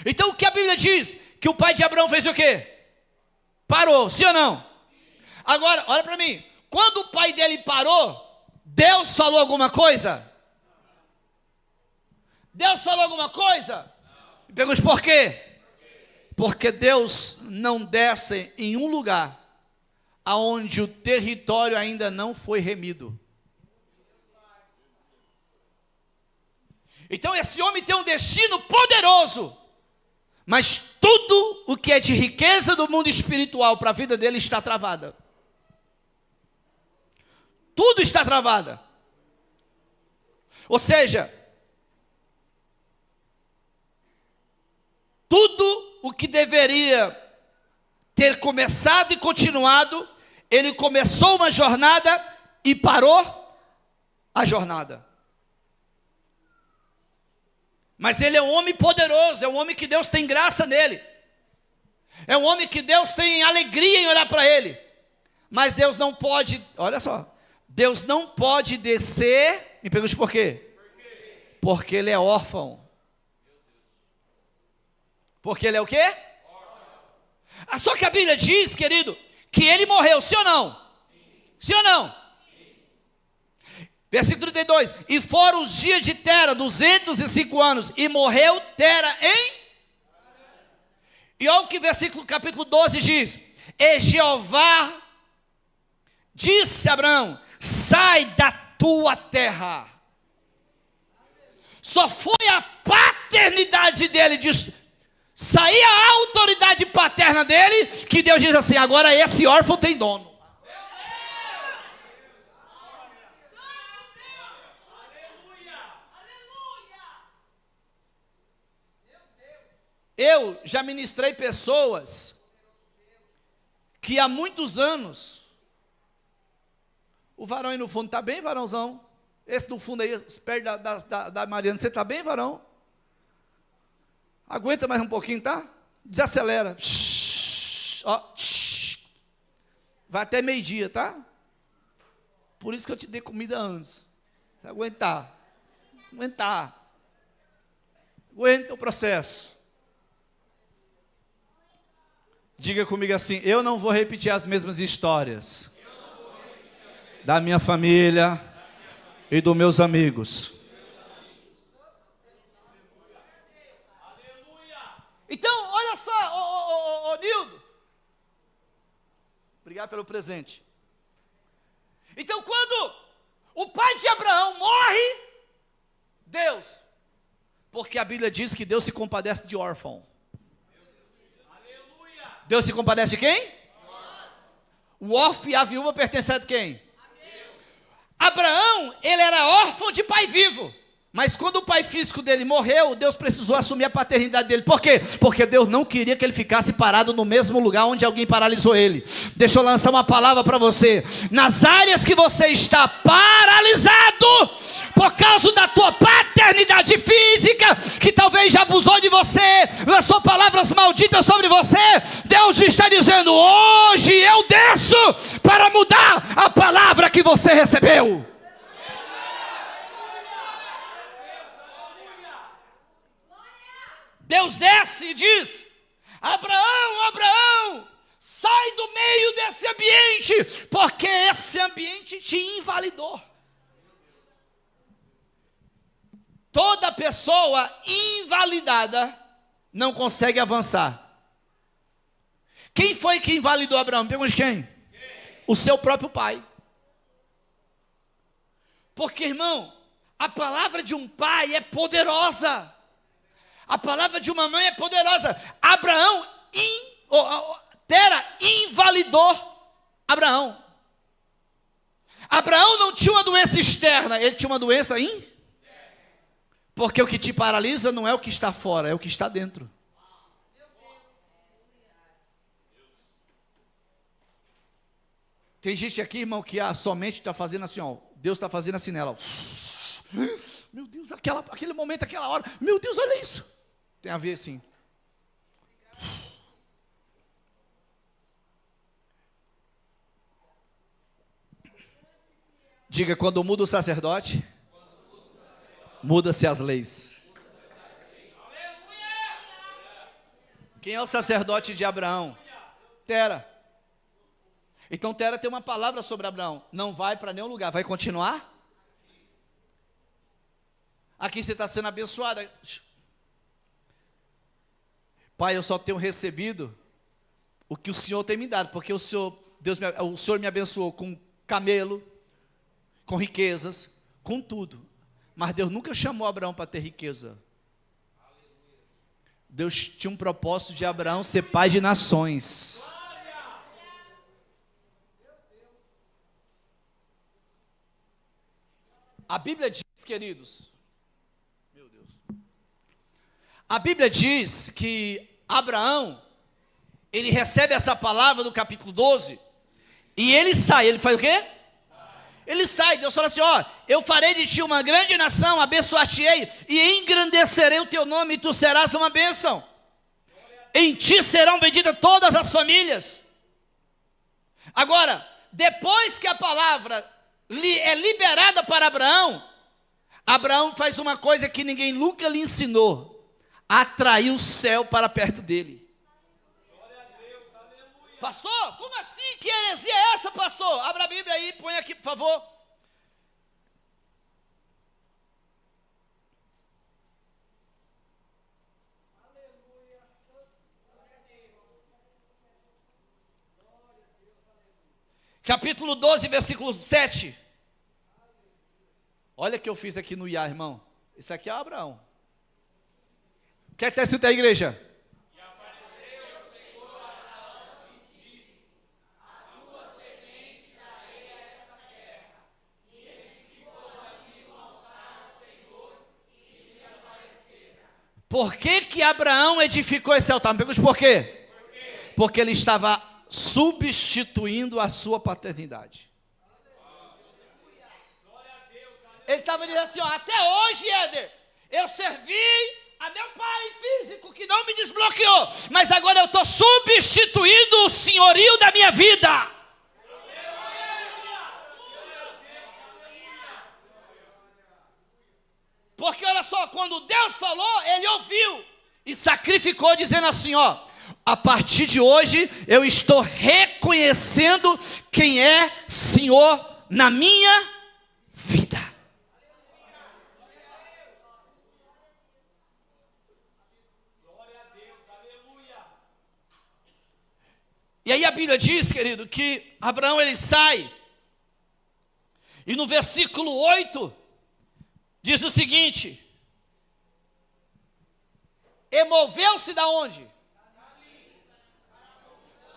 Então o que a Bíblia diz? Que o pai de Abraão fez o quê? Parou, sim ou não? Agora, olha para mim. Quando o pai dele parou, Deus falou alguma coisa? Deus falou alguma coisa? E pergunte por quê? Porque Deus não desce em um lugar aonde o território ainda não foi remido. Então esse homem tem um destino poderoso, mas tudo o que é de riqueza do mundo espiritual para a vida dele está travada. Tudo está travada. Ou seja, tudo o que deveria ter começado e continuado, ele começou uma jornada, e parou a jornada. Mas ele é um homem poderoso, é um homem que Deus tem graça nele. É um homem que Deus tem alegria em olhar para ele. Mas Deus não pode, olha só, Deus não pode descer, me pergunte por quê? Porque ele é órfão. Porque ele é o quê? Só que a Bíblia diz, querido, que ele morreu, sim ou não? Sim ou não? Versículo 32, e foram os dias de Tera, 205 anos, e morreu Tera em... E olha o que versículo capítulo 12 diz, e Jeová disse a Abraão, sai da tua terra. Só foi a paternidade dele, sair a autoridade paterna dele, que Deus diz assim, agora esse órfão tem dono. Eu já ministrei pessoas que há muitos anos, o varão aí no fundo, está bem, varãozão? Esse no fundo aí, perto da Mariana, você está bem, varão? Aguenta mais um pouquinho, tá? Desacelera. Ó, vai até meio-dia, tá? Por isso que eu te dei comida antes. Aguentar. Aguenta o processo. Diga comigo assim, eu não vou repetir as mesmas histórias da minha família e dos meus amigos. Então, olha só, ô Nildo. Obrigado pelo presente. Então, quando o pai de Abraão morre, Deus, porque a Bíblia diz que Deus se compadece de órfão. Deus se compadece de quem? O órfão e a viúva pertencem a quem? Abraão, ele era órfão de pai vivo. Mas quando o pai físico dele morreu, Deus precisou assumir a paternidade dele. Por quê? Porque Deus não queria que ele ficasse parado no mesmo lugar onde alguém paralisou ele. Deixa eu lançar uma palavra para você. Nas áreas que você está paralisado, por causa da tua paternidade física, que talvez já abusou de você, lançou palavras malditas sobre você, Deus está dizendo, hoje eu desço para mudar a palavra que você recebeu. Deus desce e diz, Abraão, sai do meio desse ambiente, porque esse ambiente te invalidou. Toda pessoa invalidada não consegue avançar. Quem foi que invalidou Abraão? Pergunte quem? O seu próprio pai. Porque, irmão, a palavra de um pai é poderosa. A palavra de uma mãe é poderosa. Tera invalidou Abraão. Abraão não tinha uma doença externa, ele tinha uma doença porque o que te paralisa não é o que está fora, é o que está dentro. Tem gente aqui, irmão, que a sua mente está fazendo assim, ó. Deus está fazendo assim nela. Meu Deus, aquele momento, aquela hora. Meu Deus, olha isso. Tem a ver sim. Diga, quando muda o sacerdote, muda-se as leis. Quem é o sacerdote de Abraão? Tera. Então Tera tem uma palavra sobre Abraão. Não vai para nenhum lugar, vai continuar. Aqui você está sendo abençoado. Pai, eu só tenho recebido o que o Senhor tem me dado, porque o Senhor me abençoou com camelo, com riquezas, com tudo. Mas Deus nunca chamou Abraão para ter riqueza. Deus tinha um propósito de Abraão ser pai de nações. A Bíblia diz, queridos, meu Deus, a Bíblia diz que Abraão, ele recebe essa palavra do capítulo 12, e ele sai, ele faz o quê? ele sai, Deus fala assim, ó, eu farei de ti uma grande nação, abençoar-te-ei e engrandecerei o teu nome e tu serás uma bênção. Em ti serão benditas todas as famílias. Agora, depois que a palavra é liberada para Abraão, Abraão faz uma coisa que ninguém nunca lhe ensinou: atrair o céu para perto dele. Pastor, como assim? Que heresia é essa, pastor? Abra a Bíblia aí, põe aqui, por favor. Capítulo 12, versículo 7. Olha o que eu fiz aqui no IA, irmão. Isso aqui é Abraão. O que é que está escrito aí, igreja? E apareceu o Senhor a Abraão e disse: a tua semente darei a essa terra. E edificou ali um altar ao Senhor e lhe aparecera. Por que Abraão edificou esse altar? Me pergunte por quê? Porque ele estava substituindo a sua paternidade. Ele estava dizendo assim, ó, até hoje, Éder, eu servi a meu pai físico que não me desbloqueou, mas agora eu estou substituindo o senhorio da minha vida. Porque olha só, quando Deus falou, ele ouviu e sacrificou, dizendo assim, ó, a partir de hoje eu estou reconhecendo quem é Senhor na minha vida. E aí a Bíblia diz, querido, que Abraão ele sai. E no versículo 8 diz o seguinte: e moveu-se da onde?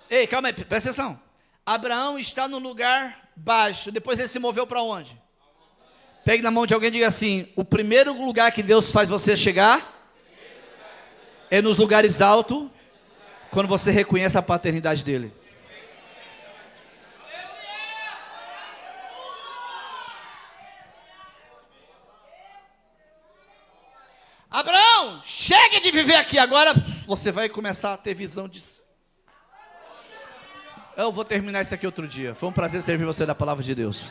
Ei, calma aí, presta atenção. Abraão está no lugar baixo, depois ele se moveu para onde? Pegue na mão de alguém e diga assim: o primeiro lugar que Deus faz você chegar é nos lugares altos, quando você reconhece a paternidade dele. Abraão, chega de viver aqui, agora você vai começar a ter visão de... Eu vou terminar isso aqui outro dia. Foi um prazer servir você da palavra de Deus.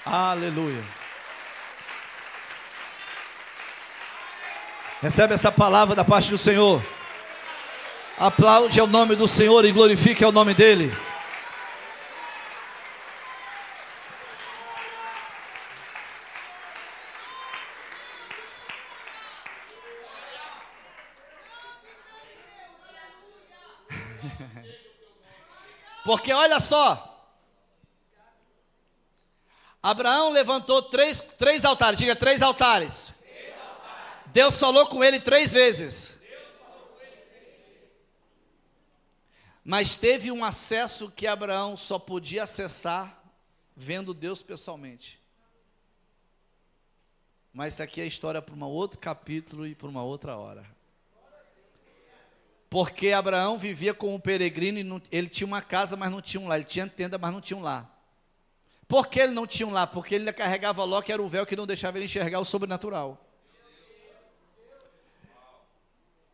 Aleluia. Recebe essa palavra da parte do Senhor. Aplaude ao nome do Senhor e glorifique ao nome dele. Porque olha só, Abraão levantou três altares, diga 3 altares. Deus falou com ele 3 vezes. Mas teve um acesso que Abraão só podia acessar vendo Deus pessoalmente. Mas isso aqui é história para um outro capítulo e para uma outra hora. Porque Abraão vivia como um peregrino e não, ele tinha uma casa, mas não tinha um lá. Ele tinha tenda, mas não tinha um lá. Por que ele não tinha um lá? Porque ele carregava Ló, que era o véu que não deixava ele enxergar o sobrenatural.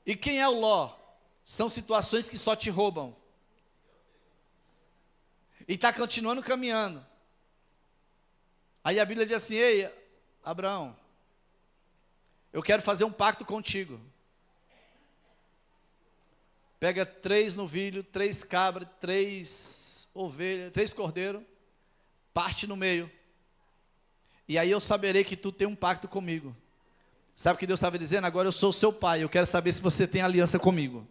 E quem é o Ló? São situações que só te roubam. E está continuando caminhando. Aí a Bíblia diz assim: ei, Abraão, eu quero fazer um pacto contigo. Pega 3 novilhos, 3 cabras, 3 ovelhas, 3 cordeiros, parte no meio. E aí eu saberei que tu tem um pacto comigo. Sabe o que Deus estava dizendo? Agora eu sou o seu pai, eu quero saber se você tem aliança comigo.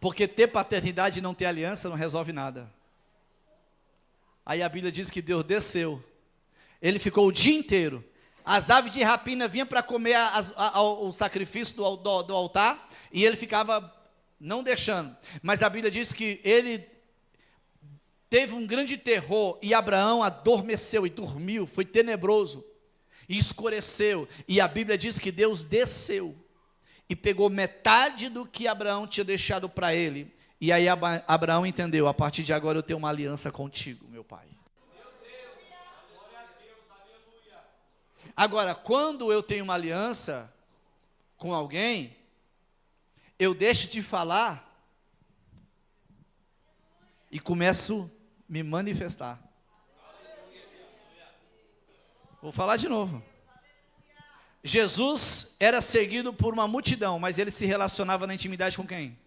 Porque ter paternidade e não ter aliança não resolve nada. Aí a Bíblia diz que Deus desceu. Ele ficou o dia inteiro. As aves de rapina vinham para comer o sacrifício do altar, e ele ficava não deixando. Mas a Bíblia diz que ele teve um grande terror, e Abraão adormeceu e dormiu, foi tenebroso, e escureceu. E a Bíblia diz que Deus desceu, e pegou metade do que Abraão tinha deixado para ele, E aí Abraão entendeu: a partir de agora eu tenho uma aliança contigo, meu pai. Agora, quando eu tenho uma aliança com alguém, eu deixo de falar e começo a me manifestar. Vou falar de novo. Jesus era seguido por uma multidão, mas ele se relacionava na intimidade com quem?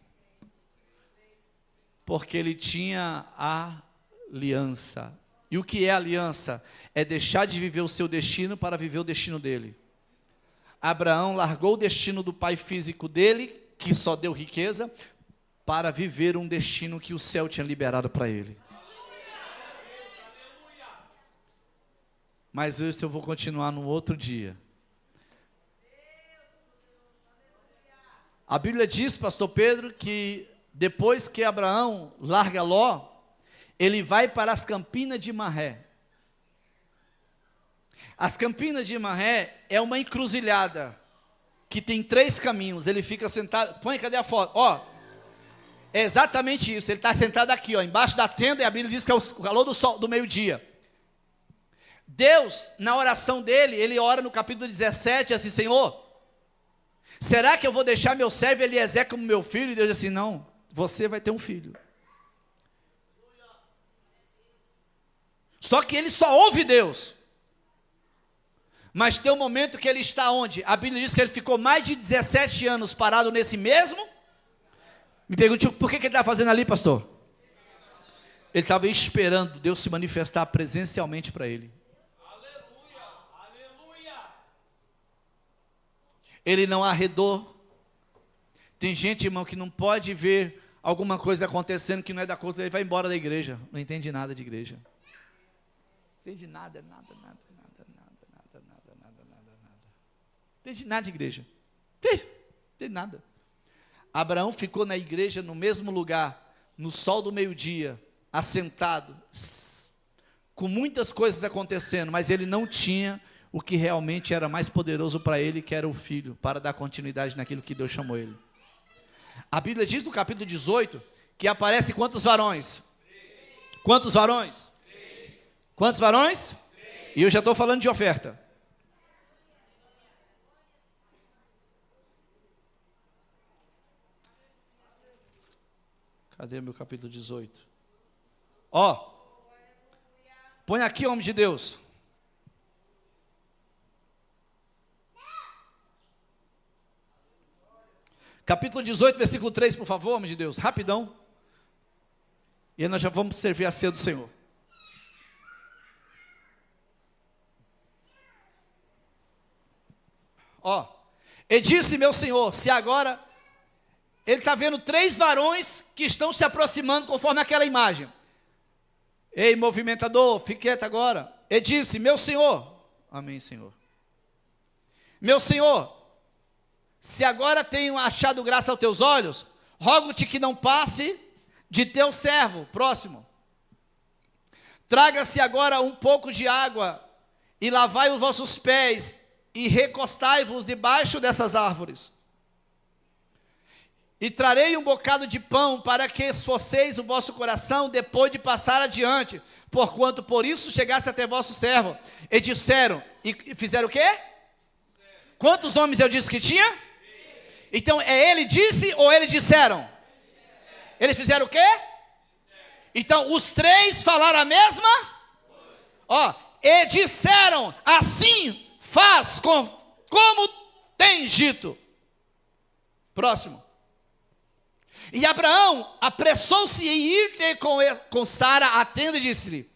Porque ele tinha aliança. E o que é aliança? É deixar de viver o seu destino para viver o destino dele. Abraão largou o destino do pai físico dele, que só deu riqueza, para viver um destino que o céu tinha liberado para ele. Mas isso eu vou continuar num outro dia. A Bíblia diz, pastor Pedro, que depois que Abraão larga Ló, ele vai para as Campinas de Marré. As Campinas de Marré é uma encruzilhada que tem 3 caminhos. Ele fica sentado, cadê a foto? Ó, é exatamente isso. Ele está sentado aqui, ó, embaixo da tenda, e a Bíblia diz que é o calor do sol, do meio-dia. Deus, na oração dele, ele ora no capítulo 17, assim: Senhor, será que eu vou deixar meu servo Eliezer como meu filho? E Deus diz assim: não, você vai ter um filho. Só que ele só ouve Deus. Mas tem um momento que ele está onde? A Bíblia diz que ele ficou mais de 17 anos parado nesse mesmo. Me pergunte, por que ele está fazendo ali, pastor? Ele estava esperando Deus se manifestar presencialmente para ele. Aleluia, aleluia. Ele não arredou. Tem gente, irmão, que não pode ver alguma coisa acontecendo que não é da conta, ele vai embora da igreja. Não entende nada de igreja. Não entende nada. Não entende nada de igreja. Não entende nada. Abraão ficou na igreja no mesmo lugar, no sol do meio-dia, assentado, com muitas coisas acontecendo, mas ele não tinha o que realmente era mais poderoso para ele, que era o filho, para dar continuidade naquilo que Deus chamou ele. A Bíblia diz no capítulo 18, que aparece quantos varões? Quantos varões? Quantos varões? E eu já estou falando de oferta. Cadê meu capítulo 18? Ó, põe aqui, homem de Deus. Capítulo 18, versículo 3, por favor, homem de Deus, rapidão. E aí nós já vamos servir a ceia do Senhor. Ó, e disse meu Senhor, se agora... Ele está vendo 3 varões que estão se aproximando conforme aquela imagem. Ei, movimentador, fique quieto agora. Ele disse, meu Senhor, amém, Senhor. Meu Senhor, se agora tenho achado graça aos teus olhos, rogo-te que não passe de teu servo. Próximo. Traga-se agora um pouco de água e lavai os vossos pés e recostai-vos debaixo dessas árvores. E trarei um bocado de pão para que esforceis o vosso coração depois de passar adiante, porquanto por isso chegasse até vosso servo. E disseram, e fizeram o quê? Quantos homens eu disse que tinha? Então é ele disse ou eles disseram? Eles fizeram o quê? Então os 3 falaram a mesma? Ó, e disseram, assim faz como tem dito. Próximo. E Abraão apressou-se em ir com Sara à tenda e disse-lhe,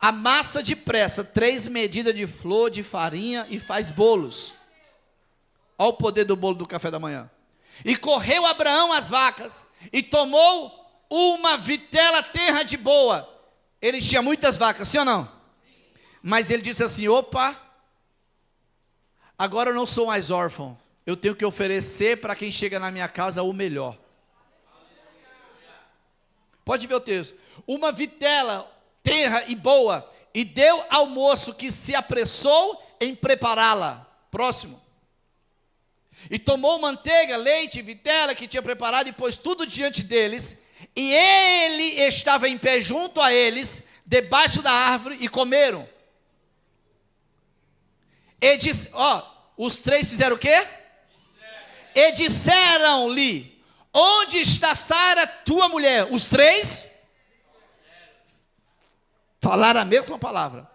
amassa depressa 3 medidas de flor de farinha e faz bolos. Olha o poder do bolo do café da manhã. E correu Abraão às vacas e tomou uma vitela tenra de boa. Ele tinha muitas vacas, sim ou não? Sim. Mas ele disse assim, opa, agora eu não sou mais órfão. Eu tenho que oferecer para quem chega na minha casa o melhor. Pode ver o texto. Uma vitela tenra e boa, e deu ao moço que se apressou em prepará-la. Próximo. E tomou manteiga, leite e vitela que tinha preparado, e pôs tudo diante deles. E ele estava em pé junto a eles, debaixo da árvore, e comeram. E disse, os três fizeram o quê? E disseram-lhe, onde está Sara, tua mulher? Os três falaram a mesma palavra.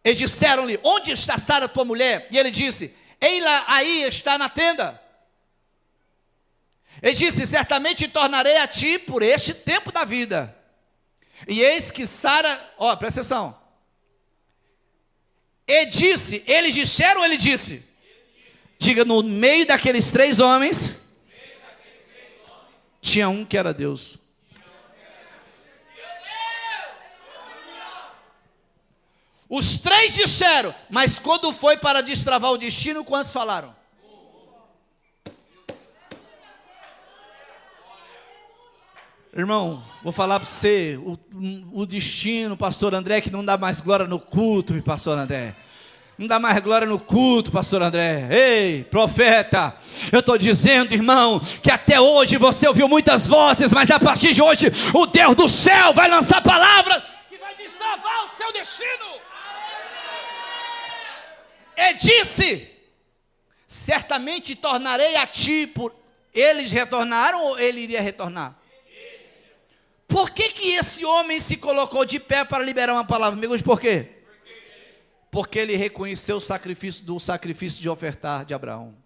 E disseram-lhe, onde está Sara, tua mulher? E ele disse, ei-la aí está na tenda. Ele disse, certamente tornarei a ti por este tempo da vida. E eis que Sara, presta atenção. E disse, eles disseram ou ele disse? Diga, no meio daqueles três homens, tinha um que era Deus. Os três disseram, mas quando foi para destravar o destino, quantos falaram? Irmão, vou falar para você, o destino, pastor André, que não dá mais glória no culto, pastor André. Não dá mais glória no culto, pastor André. Ei, profeta, eu estou dizendo, irmão, que até hoje você ouviu muitas vozes, mas a partir de hoje, o Deus do céu vai lançar palavras que vai destravar o seu destino. E disse, certamente tornarei a ti por... Eles retornaram ou ele iria retornar? Por que esse homem se colocou de pé para liberar uma palavra? Amigos, por quê? Porque ele reconheceu o sacrifício de ofertar de Abraão.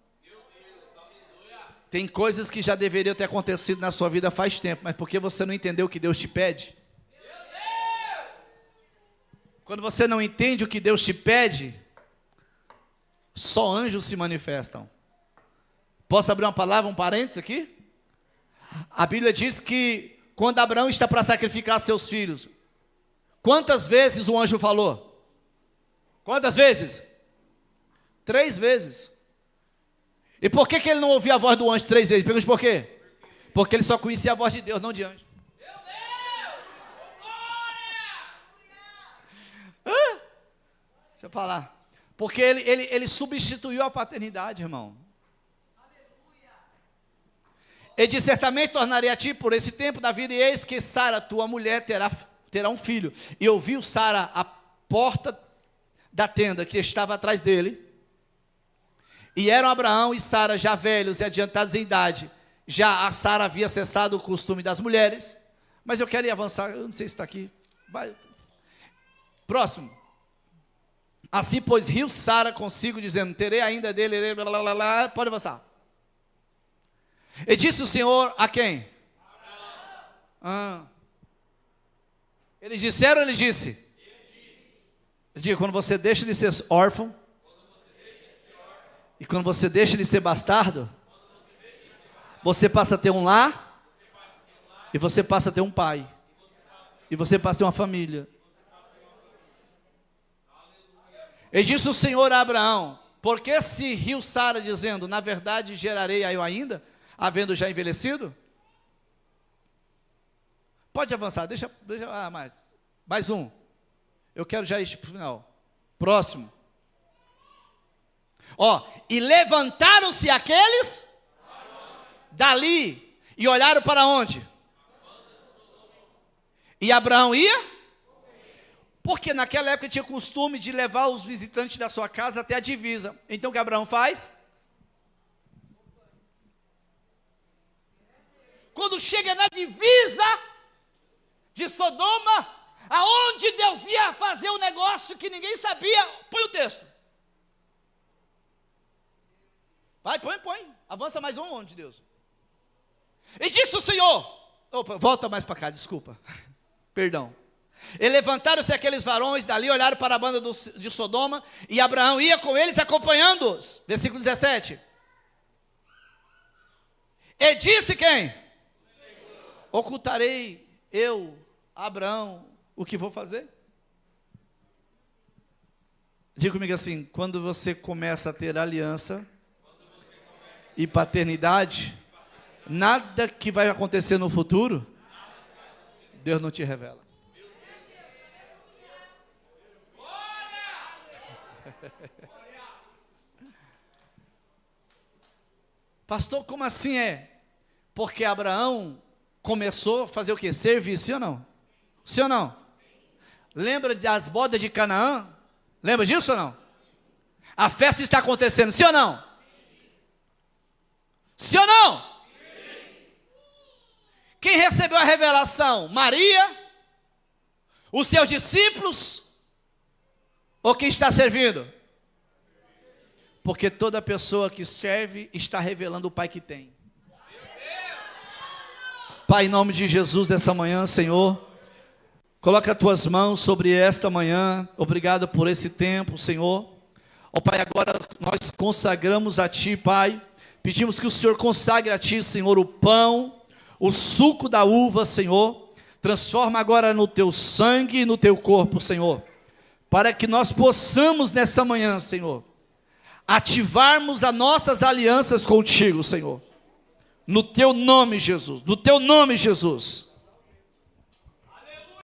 Tem coisas que já deveriam ter acontecido na sua vida faz tempo, mas porque você não entendeu o que Deus te pede? Quando você não entende o que Deus te pede, só anjos se manifestam. Posso abrir uma palavra, um parênteses aqui? A Bíblia diz que quando Abraão está para sacrificar seus filhos, quantas vezes o anjo falou? Quantas vezes? 3 vezes. E por que ele não ouvia a voz do anjo 3 vezes? Pergunte por quê? Porque ele só conhecia a voz de Deus, não de anjo. Deixa eu falar. Porque ele substituiu a paternidade, irmão. Ele disse, certamente tornarei a ti por esse tempo da vida, e eis que Sara, tua mulher, terá um filho. E ouviu Sara a porta da tenda que estava atrás dele. E eram Abraão e Sara já velhos e adiantados em idade. Já a Sara havia cessado o costume das mulheres. Mas eu quero ir avançar, eu não sei se está aqui. Vai. Próximo. Assim, pois, riu Sara consigo, dizendo, terei ainda dele, pode avançar. E disse o Senhor a quem? Eles disseram ou ele disse? Diga, quando você deixa de ser órfão, e quando você deixa de ser bastardo, você passa a ter um lar, e você passa a ter um pai, e você passa a ter uma família. E disse o Senhor a Abraão, por que se riu Sara dizendo, na verdade gerarei eu ainda, havendo já envelhecido? Pode avançar, deixa mais um. Eu quero já ir para o final. Próximo. E levantaram-se aqueles dali e olharam para onde? E Abraão ia? Porque naquela época tinha costume de levar os visitantes da sua casa até a divisa. Então o que Abraão faz? Quando chega na divisa de Sodoma, aonde Deus ia fazer um negócio que ninguém sabia, põe o texto. Vai, põe. Avança mais um, onde Deus. E disse o Senhor, volta mais para cá, desculpa. Perdão. E levantaram-se aqueles varões dali, olharam para a banda de Sodoma, e Abraão ia com eles acompanhando-os. Versículo 17. E disse quem? Ocultarei eu, Abraão, o que vou fazer? Diga comigo assim, quando você começa a ter aliança e paternidade, nada que vai acontecer no futuro, Deus não te revela. Pastor, como assim é? Porque Abraão começou a fazer o quê? Servir, sim ou não? Sim ou não? Lembra das bodas de Canaã? Lembra disso ou não? A festa está acontecendo, sim ou não? Sim ou não? Quem recebeu a revelação? Maria? Os seus discípulos? Ou quem está servindo? Porque toda pessoa que serve está revelando o Pai que tem. Pai, em nome de Jesus, dessa manhã, Senhor, coloca as tuas mãos sobre esta manhã. Obrigado por esse tempo, Senhor. Ó Pai, agora nós consagramos a Ti, Pai. Pedimos que o Senhor consagre a Ti, Senhor, o pão, o suco da uva, Senhor. Transforma agora no Teu sangue e no Teu corpo, Senhor. Para que nós possamos nessa manhã, Senhor, ativarmos as nossas alianças contigo, Senhor. No Teu nome, Jesus. No Teu nome, Jesus.